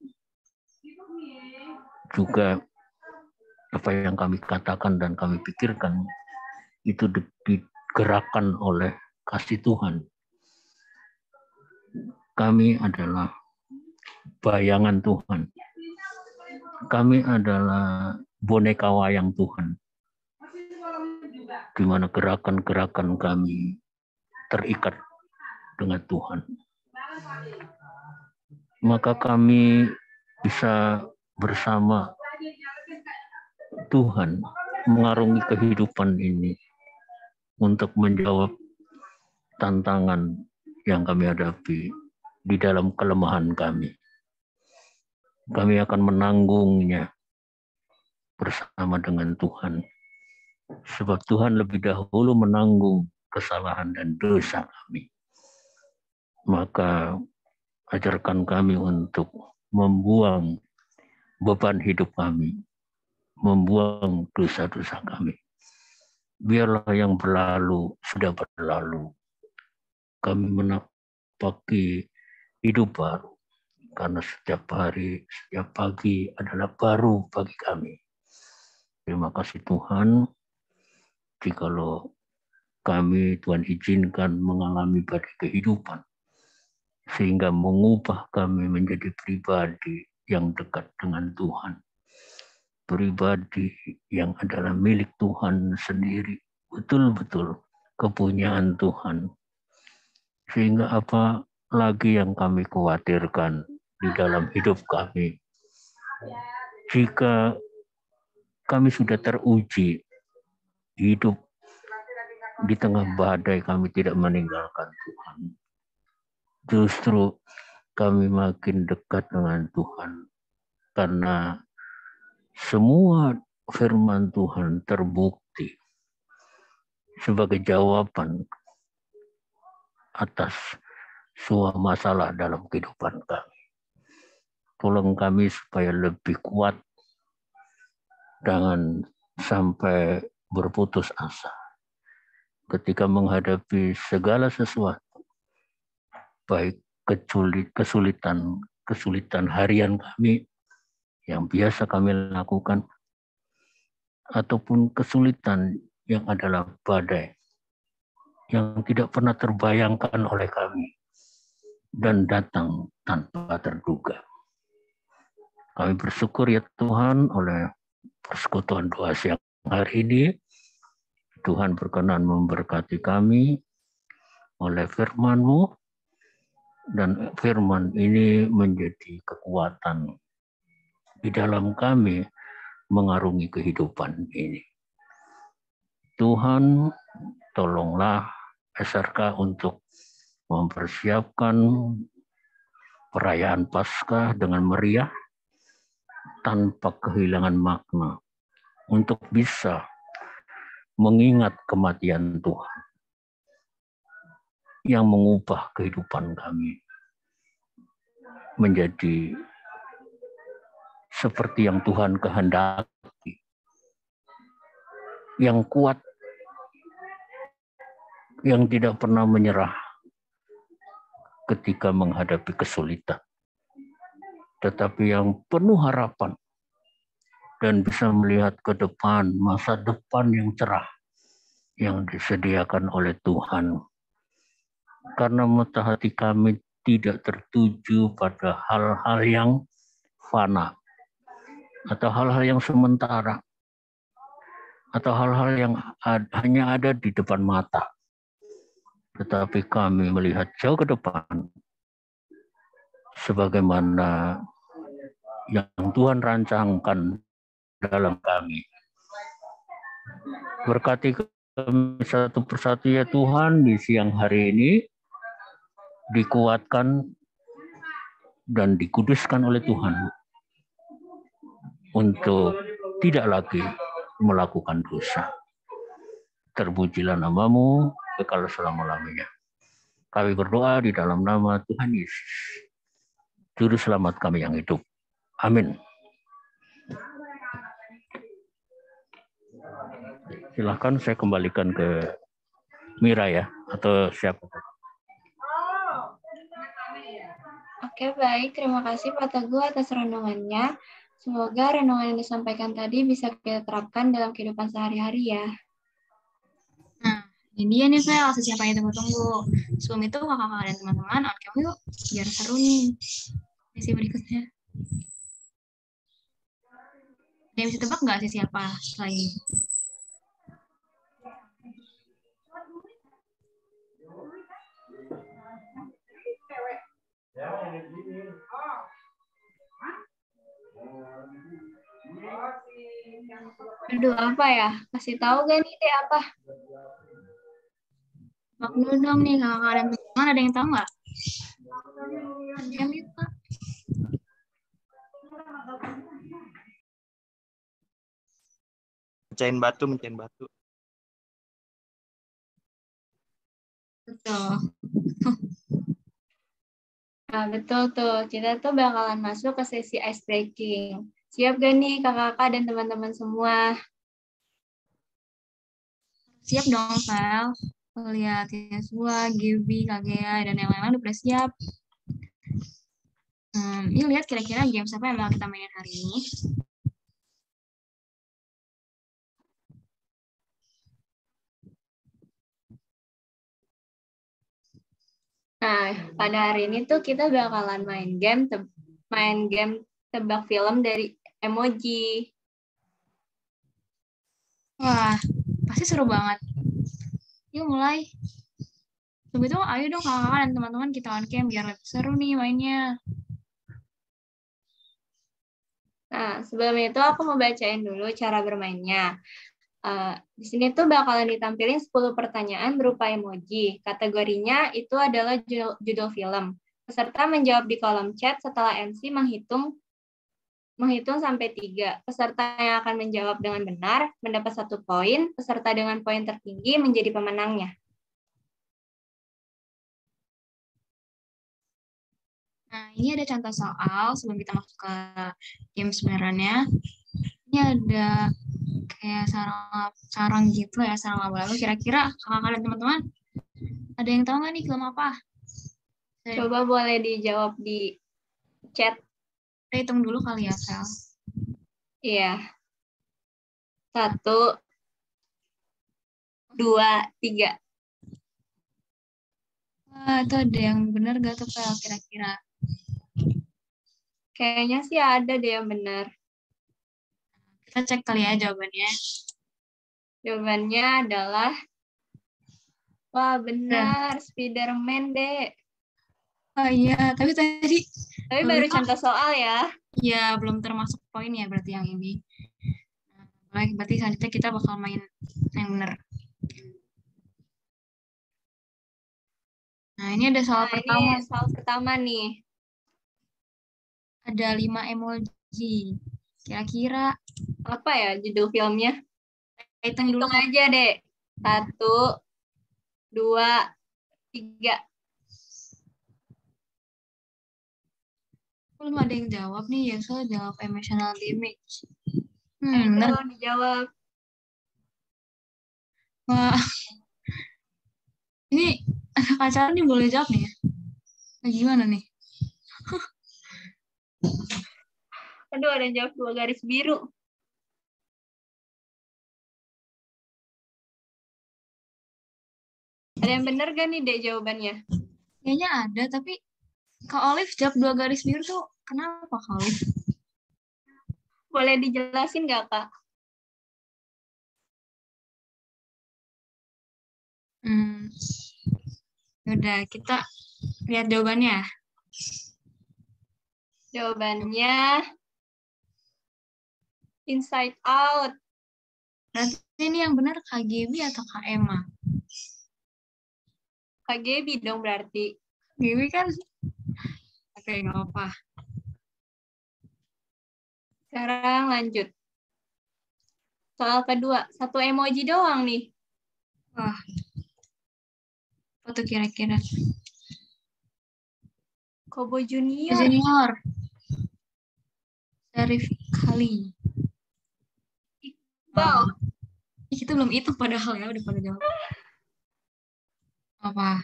juga apa yang kami katakan dan kami pikirkan, itu digerakkan oleh kasih Tuhan. Kami adalah bayangan Tuhan. Kami adalah boneka wayang Tuhan, di mana gerakan-gerakan kami terikat dengan Tuhan. Maka kami bisa bersama Tuhan mengarungi kehidupan ini untuk menjawab tantangan yang kami hadapi di dalam kelemahan kami. Kami akan menanggungnya bersama dengan Tuhan. Sebab Tuhan lebih dahulu menanggung kesalahan dan dosa kami. Maka ajarkan kami untuk membuang beban hidup kami, membuang dosa-dosa kami. Biarlah yang berlalu sudah berlalu. Kami menapaki hidup baru. Karena setiap hari, setiap pagi adalah baru bagi kami. Terima kasih Tuhan. Jikalau kami Tuhan izinkan mengalami badai kehidupan, sehingga mengubah kami menjadi pribadi yang dekat dengan Tuhan. Pribadi yang adalah milik Tuhan sendiri. Betul-betul kepunyaan Tuhan. Sehingga apa lagi yang kami khawatirkan di dalam hidup kami. Jika kami sudah teruji hidup di tengah badai, kami tidak meninggalkan Tuhan. Justru kami makin dekat dengan Tuhan. Karena semua firman Tuhan terbukti sebagai jawaban atas semua masalah dalam kehidupan kami. Tolong kami supaya lebih kuat, jangan sampai berputus asa ketika menghadapi segala sesuatu, baik kesulitan harian kami yang biasa kami lakukan, ataupun kesulitan yang adalah badai yang tidak pernah terbayangkan oleh kami dan datang tanpa terduga. Kami bersyukur ya Tuhan oleh persekutuan doa siang hari ini. Tuhan berkenan memberkati kami oleh firman-Mu, dan firman ini menjadi kekuatan di dalam kami mengarungi kehidupan ini. Tuhan, tolonglah SRK untuk mempersiapkan perayaan Paskah dengan meriah tanpa kehilangan makna untuk bisa mengingat kematian Tuhan yang mengubah kehidupan kami menjadi seperti yang Tuhan kehendaki, yang kuat, yang tidak pernah menyerah ketika menghadapi kesulitan, tetapi yang penuh harapan dan bisa melihat ke depan, masa depan yang cerah yang disediakan oleh Tuhan. Karena mata hati kami tidak tertuju pada hal-hal yang fana, atau hal-hal yang sementara, atau hal-hal yang hanya ada di depan mata. Tetapi kami melihat jauh ke depan, sebagaimana yang Tuhan rancangkan dalam kami. Berkati kami satu persatu ya Tuhan di siang hari ini, dikuatkan dan dikuduskan oleh Tuhan untuk tidak lagi melakukan dosa. Terpujilah nama-Mu kekal selama-lamanya. Kami berdoa di dalam nama Tuhan Yesus, Juru Selamat kami yang hidup. Amin. Silahkan saya kembalikan ke Mira ya, atau siapa? Oke, baik. Terima kasih Pak Teguh atas renungannya. Semoga renungan yang disampaikan tadi bisa kita terapkan dalam kehidupan sehari-hari ya. Nah, ini dia nih Fel, siapa yang tunggu-tunggu. Sebelum itu kakak-kakak dan teman-teman on cam yuk, biar seru nih. Sesi berikutnya. Ada yang bisa tebak nggak sih siapa selain? Aduh, apa ya? Kasih tahu gak nih deh apa? Tebak dulu dong nih kakak-kakak dan teman-teman, ada yang tahu nggak? Jam yuk Kak. Mecahin batu. Betul. Nah, betul tuh. Kita tuh bakalan masuk ke sesi ice breaking. Siap gak nih kakak-kakak dan teman-teman semua? Siap dong, Fel. Lihat Yesua, Gibi, Kagea, dan yang lain-lain udah siap. Ini lihat kira-kira games apa yang mau kita mainin hari ini. Nah, pada hari ini tuh kita bakalan main game tebak film dari emoji. Wah, pasti seru banget. Yuk mulai. Sebelum itu ayo dong kakak-kakak dan teman-teman kita on cam biar lebih seru nih mainnya. Nah, sebelum itu aku mau bacain dulu cara bermainnya. Di sini tuh bakalan ditampilin 10 pertanyaan berupa emoji. Kategorinya itu adalah judul film. Peserta menjawab di kolom chat setelah MC menghitung sampai 3. Peserta yang akan menjawab dengan benar mendapat 1 poin. Peserta dengan poin tertinggi menjadi pemenangnya. Nah, ini ada contoh soal sebelum kita masuk ke game sebenarnya. Ini ada kayak sarang gitu ya, sarang laba-laba. Kira-kira kakak dan teman-teman ada yang tahu nggak nih film apa? Coba boleh dijawab di chat. Kita hitung dulu kali ya, Fel. Iya. 1, 2, 3. Wah, itu ada yang benar nggak tuh, Fel, kira-kira? Kayaknya sih ada deh yang benar. Kita cek kali ya jawabannya. Jawabannya adalah, wah benar, Spider-Man deh. Oh iya, tapi tadi Tapi baru contoh soal ya. Iya, belum termasuk poin ya berarti yang ini. Baik, berarti selanjutnya kita bakal main yang benar. Nah, ini ada soal pertama. Ini soal pertama nih. Ada 5 emoji. Kira-kira Apa ya judul filmnya? hitung dulu. Hitung aja, Dek. 1, 2, 3. Belum ada yang jawab nih, ya soal jawab emotional damage. Ayo Bener. dijawab. Wah. Ini anak acara nih boleh jawab nih ya? Nah, gimana nih? Aduh, ada yang jawab 2 garis biru. Ada yang bener gak nih, Dek, jawabannya? Kayaknya ada, tapi Kak Olive jawab 2 garis biru tuh kenapa Kak Olive? Boleh dijelasin gak, Kak? Udah, kita lihat jawabannya. Jawabannya Inside Out. Berarti ini yang benar KGB atau Kak Emma? KGB dong berarti. KGB kan? Oke, nggak apa-apa. Sekarang lanjut. Soal kedua, 1 emoji doang nih. Wah. Apa tuh kira-kira? Kobo Junior. Junior. Syarif Kali. Iqbal. Kita belum itu padahal ya, udah pada jawab. Apa?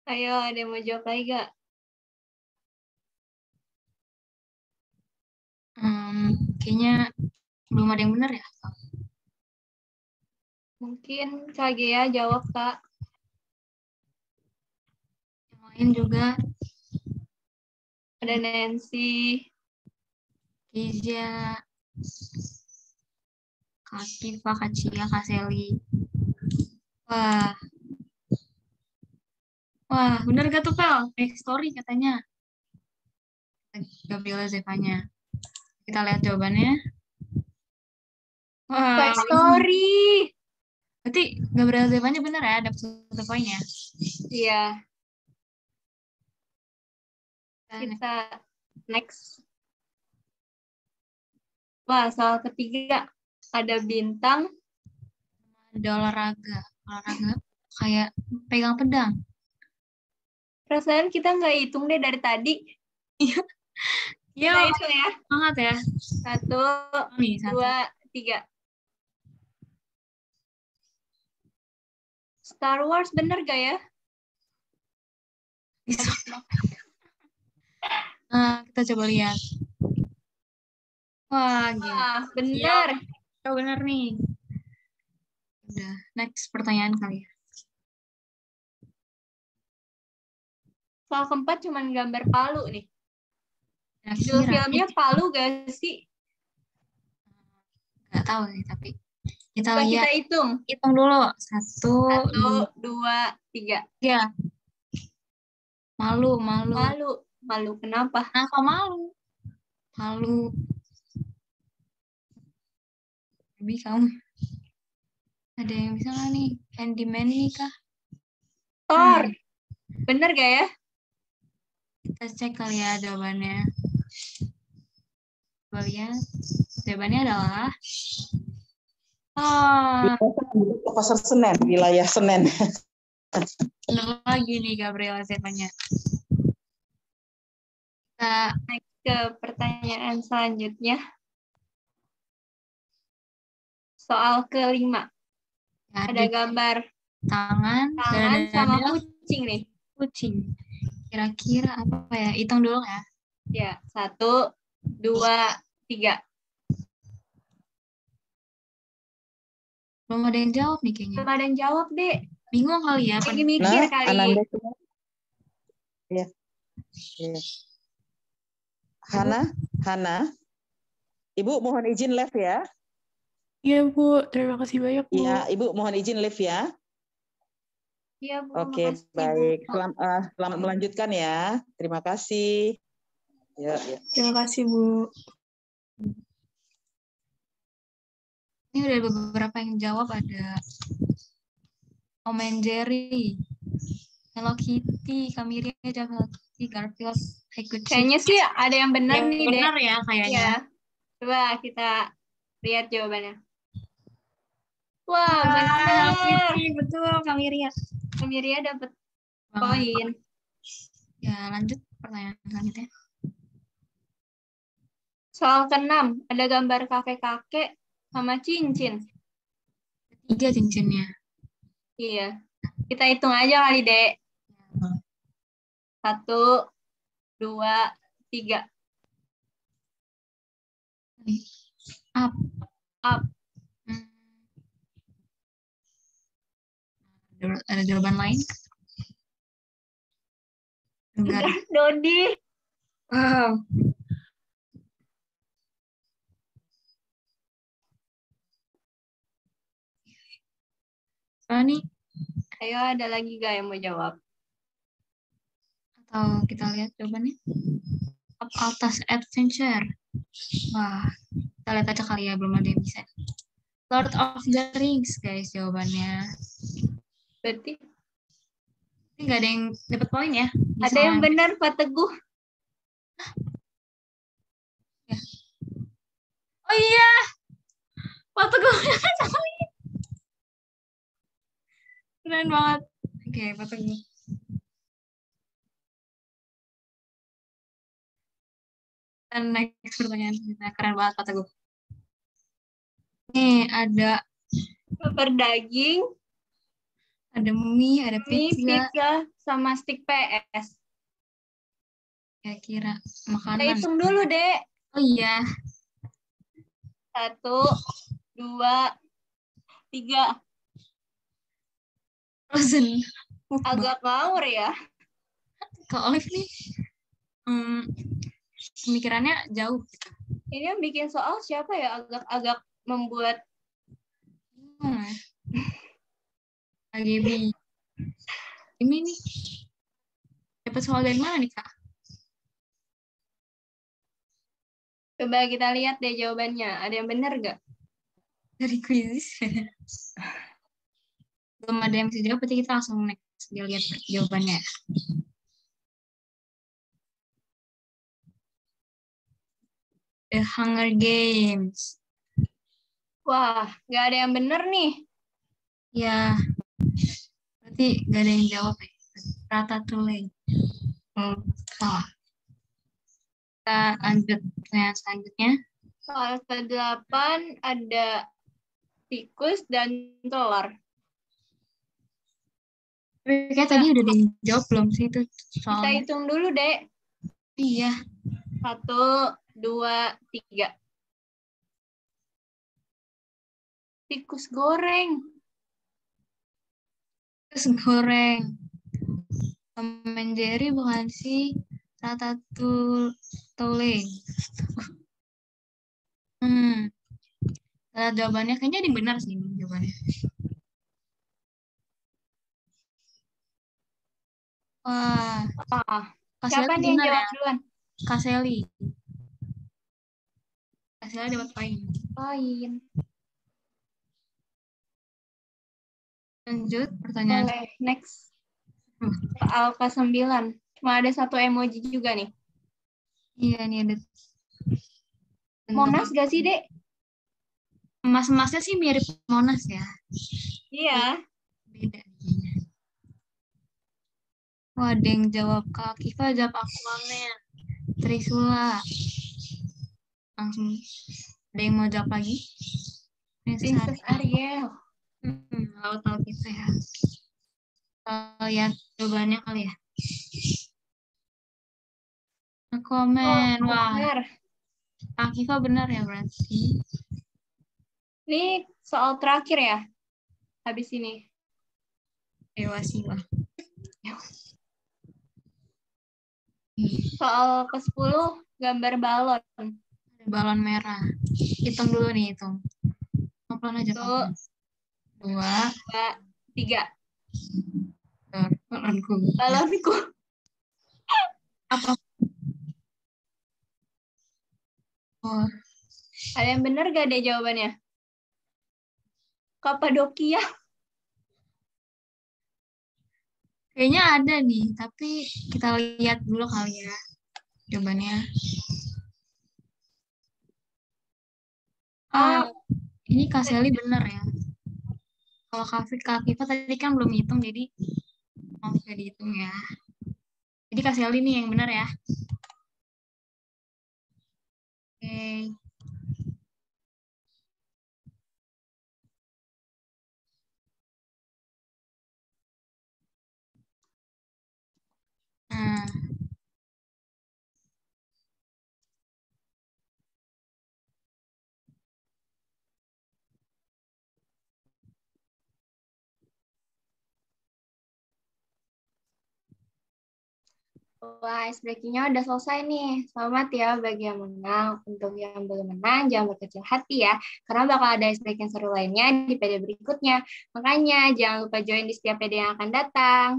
Ayo, ada yang mau jawab lagi gak? Kayaknya belum ada yang benar ya. Mungkin Kak Gea jawab, Kak. Yang lain juga. Ada Nancy. Keisha. Kak Kiva, Kak Cia, Kak Seli. Wah. Wah, bener gak tuh, Pel? Fake story katanya. Gabriela Zevanya. Kita lihat jawabannya. Wah. Fake story. Berarti Gabriela Zevanya bener ya, dapat 1 poin ya? Iya. Kita next. Wah, soal ketiga. Ada bintang. Ada olahraga kayak pegang pedang. Perasaan kita nggak hitung deh dari tadi. Iya. Kita hitung ya. Semangat ya. 1, Nih, 2, 3. Star Wars bener gak ya? Kita coba lihat. Wah, gitu. Wah, bener. Oh, bener nih. Udah, next pertanyaan kali ya. Soal keempat cuman gambar palu nih. Judul Kira-kira. filmnya Palu gak sih? Nggak tahu sih, tapi kita Coba lihat. kita hitung. Hitung dulu. 1, 2, 3. 3. Malu. Malu kenapa? Kenapa malu? Malu. Lebih kamu. Ada yang bisa nggak nih? Handyman nih kah? Thor. Bener gak ya? Kita cek kali ya jawabannya. Coba lihat. Jawabannya adalah Pasar Senen, wilayah Senen. bener lagi nih Gabriela Zevanya. Kita Next ke pertanyaan selanjutnya. Soal kelima. ya, Ada gambar tangan sama kucing nih. Kucing. Kira-kira apa ya? Hitung dulu ya. Ya, 1, 2, 3. Belum ada yang jawab nih kayaknya. Belum ada yang jawab, Dek. Bingung kali ya. Lagi mikir kali. Ananda semua. Ya. Ya. Hana. Ibu mohon izin live ya. Iya, Bu. Terima kasih banyak, Bu. Iya, Ibu mohon izin live ya. Iya, Bu. Oke, makasih, Bu. baik. Selamat melanjutkan ya. Terima kasih. Ya. Terima kasih, Bu. Ini udah beberapa yang jawab, ada Tom and Jerry, Hello Kitty, Kamiria jawab Hello Kitty, Garfield, Hikuchi. Kayaknya sih ada yang benar Yang nih, benar Dek. ya kayaknya. Ya. Coba kita lihat jawabannya. Wah, Hello benar. Kitty, betul Kamiria. Kamiria dapat Wah. poin. Ya, lanjut pertanyaan selanjutnya. Soal ke-6, ada gambar kakek-kakek sama cincin. 3 cincinnya. Iya. Kita hitung aja kali, Dek. 1, 2, 3. Up. Up. Ada jawaban lain? Enggak. Dodi. Wow. Nih, Ayo, ada lagi gak yang mau jawab? atau kita lihat jawabannya. Up Altas Adventure. Wah, kita lihat aja kali ya, belum ada yang bisa. Lord of the Rings, guys, jawabannya. Berarti Ini nggak ada yang dapat poin ya? ada yang benar, Pak Teguh. Ya. Oh iya, Pak Teguh. Keren banget. Oke, Pak Teguh. Dan next pertanyaan kita, keren banget Pak Teguh. Nih ada Berdaging, mie, ada mie, pizza, pizza, sama stick PS. kira-kira Kita makanan. hitung dulu, Dek. Oh iya, 1, 2, 3. frozen. Agak ngawur ya. Ke Olive nih, pemikirannya jauh. Ini yang bikin soal siapa ya? Agak membuat AGB. Ini nih, dapat soal dari mana nih Kak? Coba kita lihat deh jawabannya. Ada yang benar nggak? Dari quiz. Belum ada yang bisa jawab, berarti kita langsung next. Dia lihat jawabannya. The Hunger Games. Wah, nggak ada yang benar nih. Ya, berarti nggak ada yang jawab ya. Ratatouille. Salah. Kita lanjut pertanyaan selanjutnya. Soal ke-8 ada tikus dan telur. Tapi kayak tadi udah ada yang jawab belum sih itu Kita soalnya? hitung dulu, Dek. Iya. 1, 2, 3. Tikus goreng. Terus goreng. Tom and Jerry bukan sih? Ratatouille. Jawabannya kayaknya ada yang benar sih ini jawabannya. Wah, Kak Siapa Selly nih yang benar jawab ya? duluan? Kak Selly. Kak Selly dapat poin. Poin. Lanjut pertanyaan. Boleh, next. Soal ke-9. Cuma ada satu emoji juga nih. Iya, nih ada. Monas gak sih, Dek? Emas-emasnya sih mirip Monas ya. Iya. Beda kayaknya. Wah, ada yang jawab Kak Kiva, jawab Aquaman. Trisula. Langsung. Ada yang mau jawab lagi? Princess Ariel. Tahu kita ya. Lihat jawabannya kali ya. Aquaman. Wah, Benar. Kak Kiva benar ya berarti. Ini soal terakhir ya? Habis ini. Ewasi lah. Soal ke-10, gambar balon. Ada balon merah. Hitung dulu nih, hitung. Pelan aja. 1, 2, 3. balonku. Balonku. Apa? Oh, Ada yang benar gak deh jawabannya? Kapadokia. Kayaknya ada nih, tapi kita lihat dulu kali ya jawabannya. Ini Kak Sally benar ya. Kalau Kak Kiva tadi kan belum hitung, jadi mau bisa dihitung ya. Jadi Kak Sally nih yang benar ya. Oke. Nah, Wah, ice breaking-nya udah selesai nih. Selamat ya bagi yang menang. Untuk yang belum menang, jangan berkecil hati ya. Karena bakal ada ice breaking seru lainnya di PD berikutnya. Makanya jangan lupa join di setiap PD yang akan datang.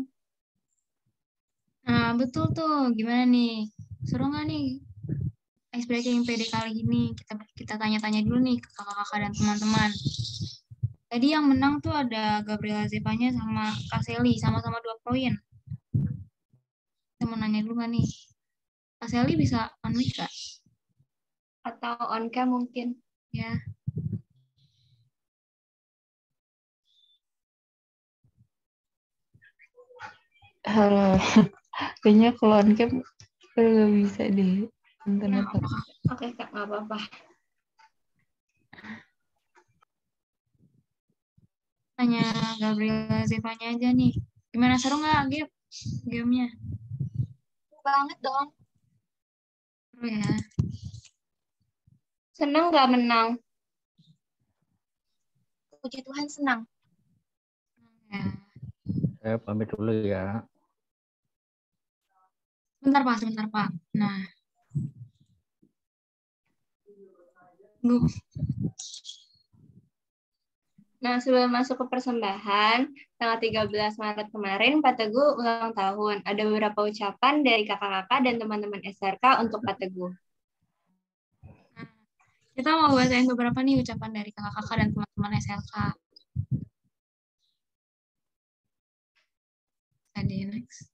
nah betul tuh. Gimana nih? Seru nggak nih ice breaking PD kali ini? Kita tanya-tanya dulu nih ke kakak-kakak dan teman-teman. Tadi yang menang tuh ada Gabriela Zevanya sama Kak Sally, sama-sama 2 poin. Saya mau nanya dulu nggak nih? Kak Sally bisa on mic nggak? Atau on cam mungkin. Ya. Halo, kayaknya kalau on cam nggak bisa deh. Internet. Oke Kak, nggak apa-apa. Tanya Gabriela Zevanya aja nih. Gimana, seru nggak gamenya? Banget dong. Seru ya. Senang nggak menang? Puji Tuhan senang. Ya. Saya pamit dulu ya. Sebentar Pak. Nah, sebelum masuk ke persembahan, tanggal 13 Maret kemarin, Pak Teguh ulang tahun. Ada beberapa ucapan dari kakak-kakak dan teman-teman SRK untuk Pak Teguh. Kita mau bacain beberapa nih ucapan dari kakak-kakak dan teman-teman SLK. Tadi next.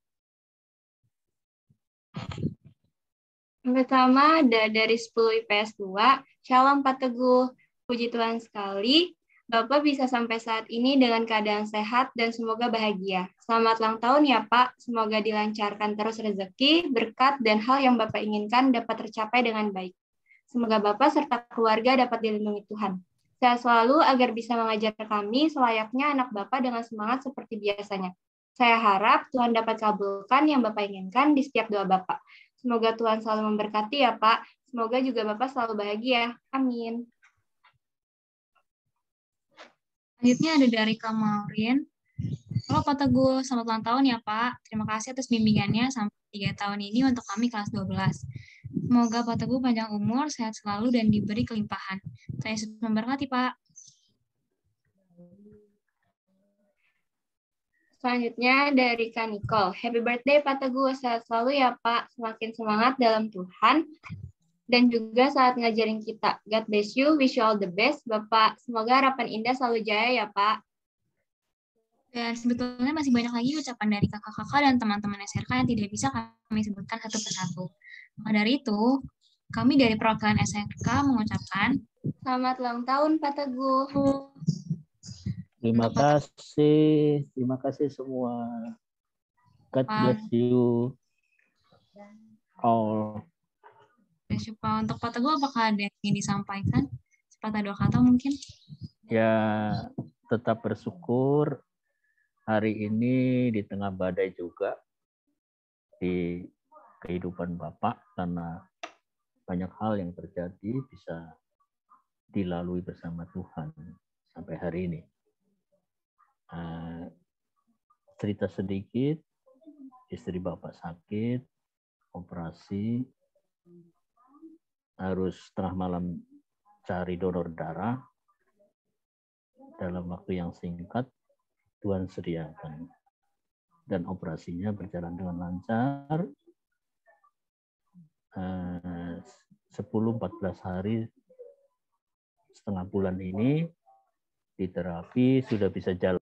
Yang pertama ada dari 10 IPS 2, Shalom Pak Teguh. Puji Tuhan sekali, Bapak bisa sampai saat ini dengan keadaan sehat dan semoga bahagia. Selamat ulang tahun ya Pak, semoga dilancarkan terus rezeki, berkat, dan hal yang Bapak inginkan dapat tercapai dengan baik. Semoga Bapak serta keluarga dapat dilindungi Tuhan. Sehat selalu agar bisa mengajar kami selayaknya anak Bapak dengan semangat seperti biasanya. Saya harap Tuhan dapat kabulkan yang Bapak inginkan di setiap doa Bapak. Semoga Tuhan selalu memberkati ya Pak. Semoga juga Bapak selalu bahagia. Amin. Selanjutnya ada dari Kak Maureen. Halo Pak Teguh, selamat ulang tahun ya Pak. Terima kasih atas bimbingannya sampai 3 tahun ini untuk kami kelas 12. Semoga Pak Teguh panjang umur, sehat selalu, dan diberi kelimpahan. Saya Yesus memberkati Pak. Selanjutnya dari Kak Nicole. Happy birthday Pak Teguh, sehat selalu ya Pak. Semakin semangat dalam Tuhan. Dan juga saat ngajarin kita. God bless you, wish you all the best. Bapak, semoga harapan indah selalu jaya ya Pak. Dan sebetulnya masih banyak lagi ucapan dari kakak-kakak dan teman-teman SRK yang tidak bisa kami sebutkan satu persatu. Maka dari itu, kami dari perwakilan SRK mengucapkan selamat ulang tahun Pak Teguh. Terima kasih semua. God bless you all. Untuk Pak Teguh, apakah ada yang ingin disampaikan? Sepatah dua kata mungkin? Ya, tetap bersyukur hari ini di tengah badai juga di kehidupan Bapak, karena banyak hal yang terjadi bisa dilalui bersama Tuhan sampai hari ini. Cerita sedikit, istri Bapak sakit, operasi, harus tengah malam cari donor darah. Dalam waktu yang singkat, Tuhan sediakan. Dan operasinya berjalan dengan lancar. 10-14 hari, setengah bulan ini, di terapi sudah bisa jalan.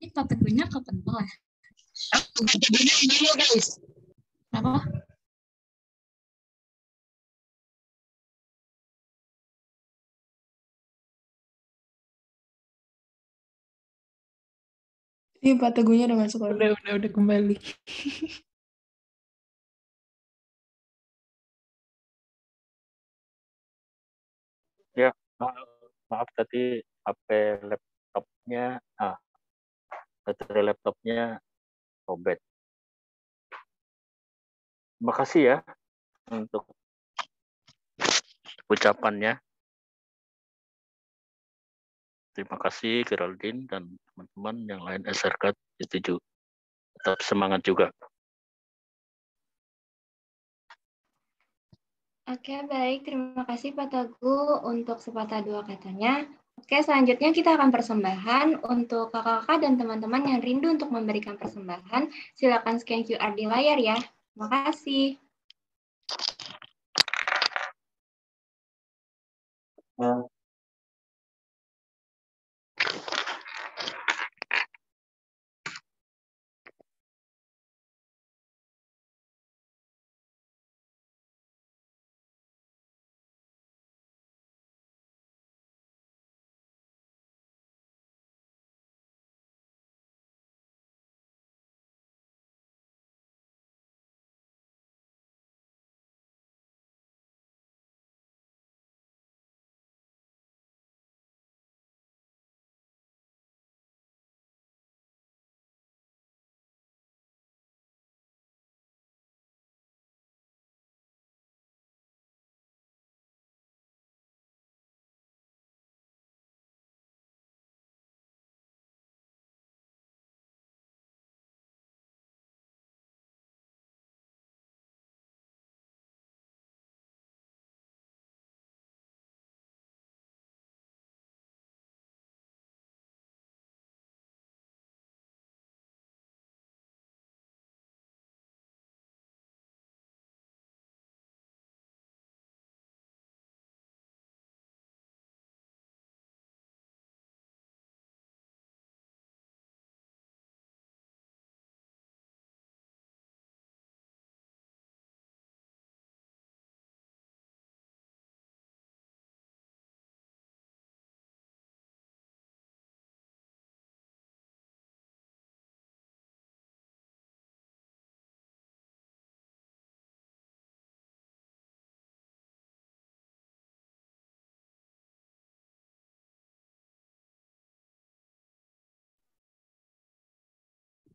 Ini Pak Teguhnya ketebal ya? Kenapa? Iya, Pak Teguhnya udah masuk lagi. Udah kembali. Ya, maaf tadi HP laptopnya, baterai laptopnya robek. Terima kasih ya untuk ucapannya. Terima kasih Geraldine dan teman-teman yang lain SRK 7. Tetap semangat juga. Oke, baik. Terima kasih Pak Teguh untuk sepatah dua katanya. Oke, selanjutnya kita akan persembahan untuk kakak-kakak dan teman-teman yang rindu untuk memberikan persembahan. Silakan scan QR di layar ya. Terima kasih.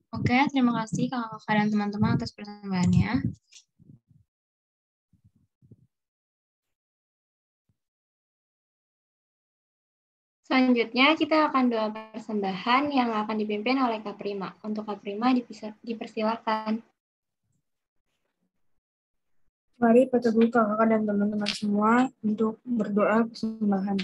Oke, terima kasih kakak-kakak dan teman-teman atas persembahannya. Selanjutnya kita akan doa persembahan yang akan dipimpin oleh Kak Prima. Untuk Kak Prima dipersilakan. Mari Pak Teguh, kakak dan teman-teman semua untuk berdoa persembahan.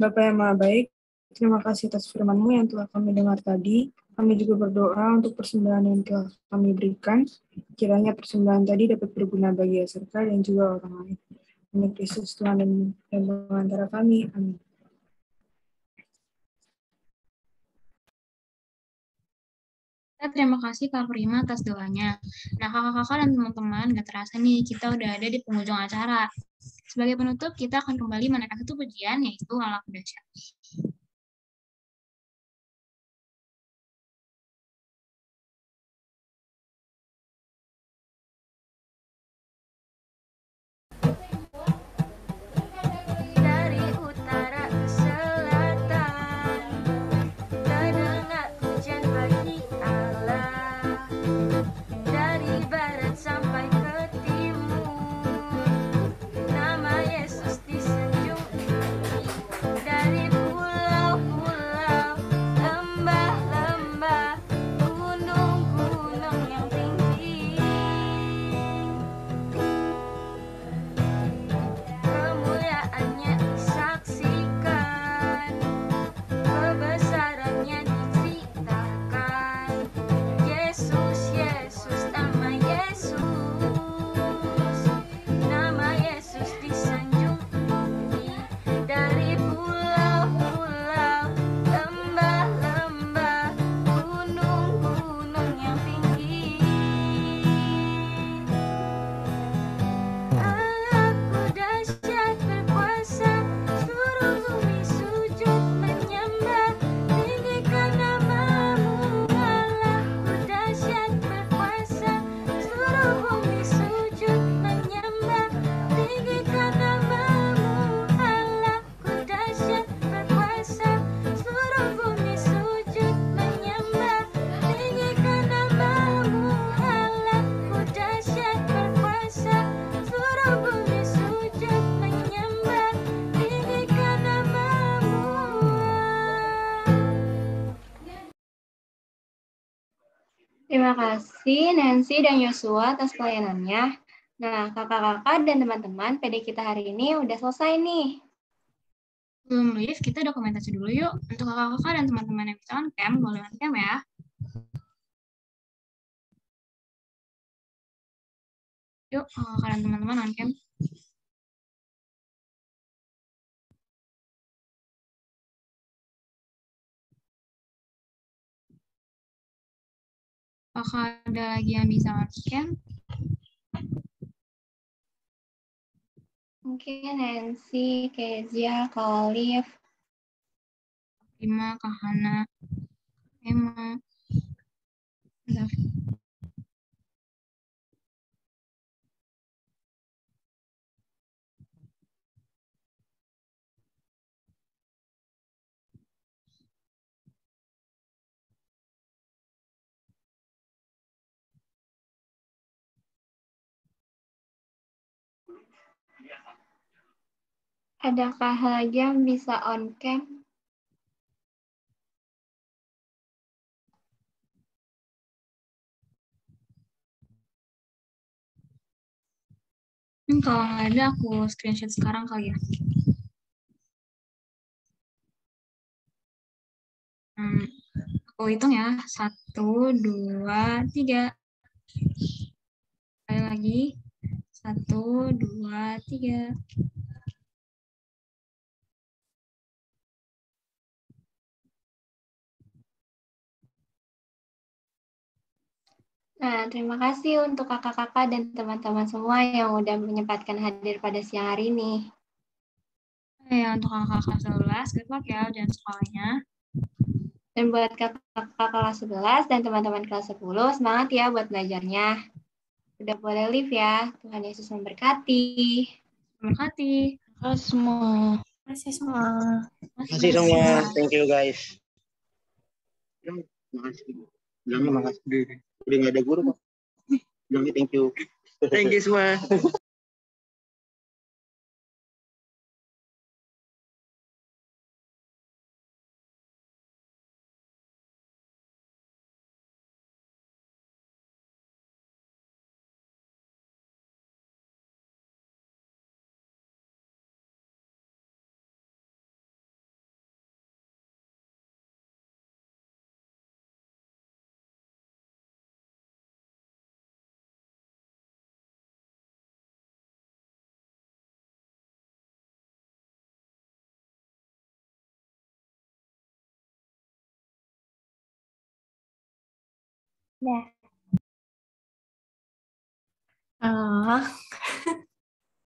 Bapak yang Maha Baik, terima kasih atas firman-Mu yang telah kami dengar tadi. Kami juga berdoa untuk persembahan yang telah kami berikan. Kiranya persembahan tadi dapat berguna bagi SRK dan juga orang lain. Demi Kristus Tuhan dan pengantara kami. Amin. Terima kasih Kak Prima atas doanya. Nah, kakak-kakak dan teman-teman, gak terasa nih, kita udah ada di penghujung acara. Sebagai penutup, kita akan kembali menaikkan satu pujian, yaitu Allah Dahsyat. Dari utara ke selatan, terdengar pujian bagi Allah. Dari barat sampai ke timur, nama Yesus Terima kasih Nancy dan Yosua atas pelayanannya. Nah, kakak-kakak dan teman-teman, PD kita hari ini udah selesai nih. Sebelum live, kita dokumentasi dulu yuk. Untuk kakak-kakak dan teman-teman yang bisa on-cam, boleh on-cam ya. Yuk, kakak dan teman-teman on-cam. Apakah ada lagi yang bisa on-cam? Mungkin Nancy, Kezia, Kak Olive. Prima, Kak Hana, Emma. Bentar. Adakah lagi yang bisa on-cam? Kalau nggak ada, aku screenshot sekarang kali ya. Aku hitung ya. 1, 2, 3. Sekali lagi. 1, 2, 3. Nah, terima kasih untuk kakak-kakak dan teman-teman semua yang udah menyempatkan hadir pada siang hari ini. Ya, untuk kakak kelas 11, good luck ya ujian sekolahnya. Dan buat kakak-kakak kelas 11 dan teman-teman kelas 10, semangat ya buat belajarnya. Udah boleh live ya. Tuhan Yesus memberkati. Memberkati. Halo semua. Terima kasih semua. Makasih semua. Thank you guys. Makasih. Bilangnya makasih. Udah nggak ada guru kok. Bilangnya thank you. Thank you semua. Ya.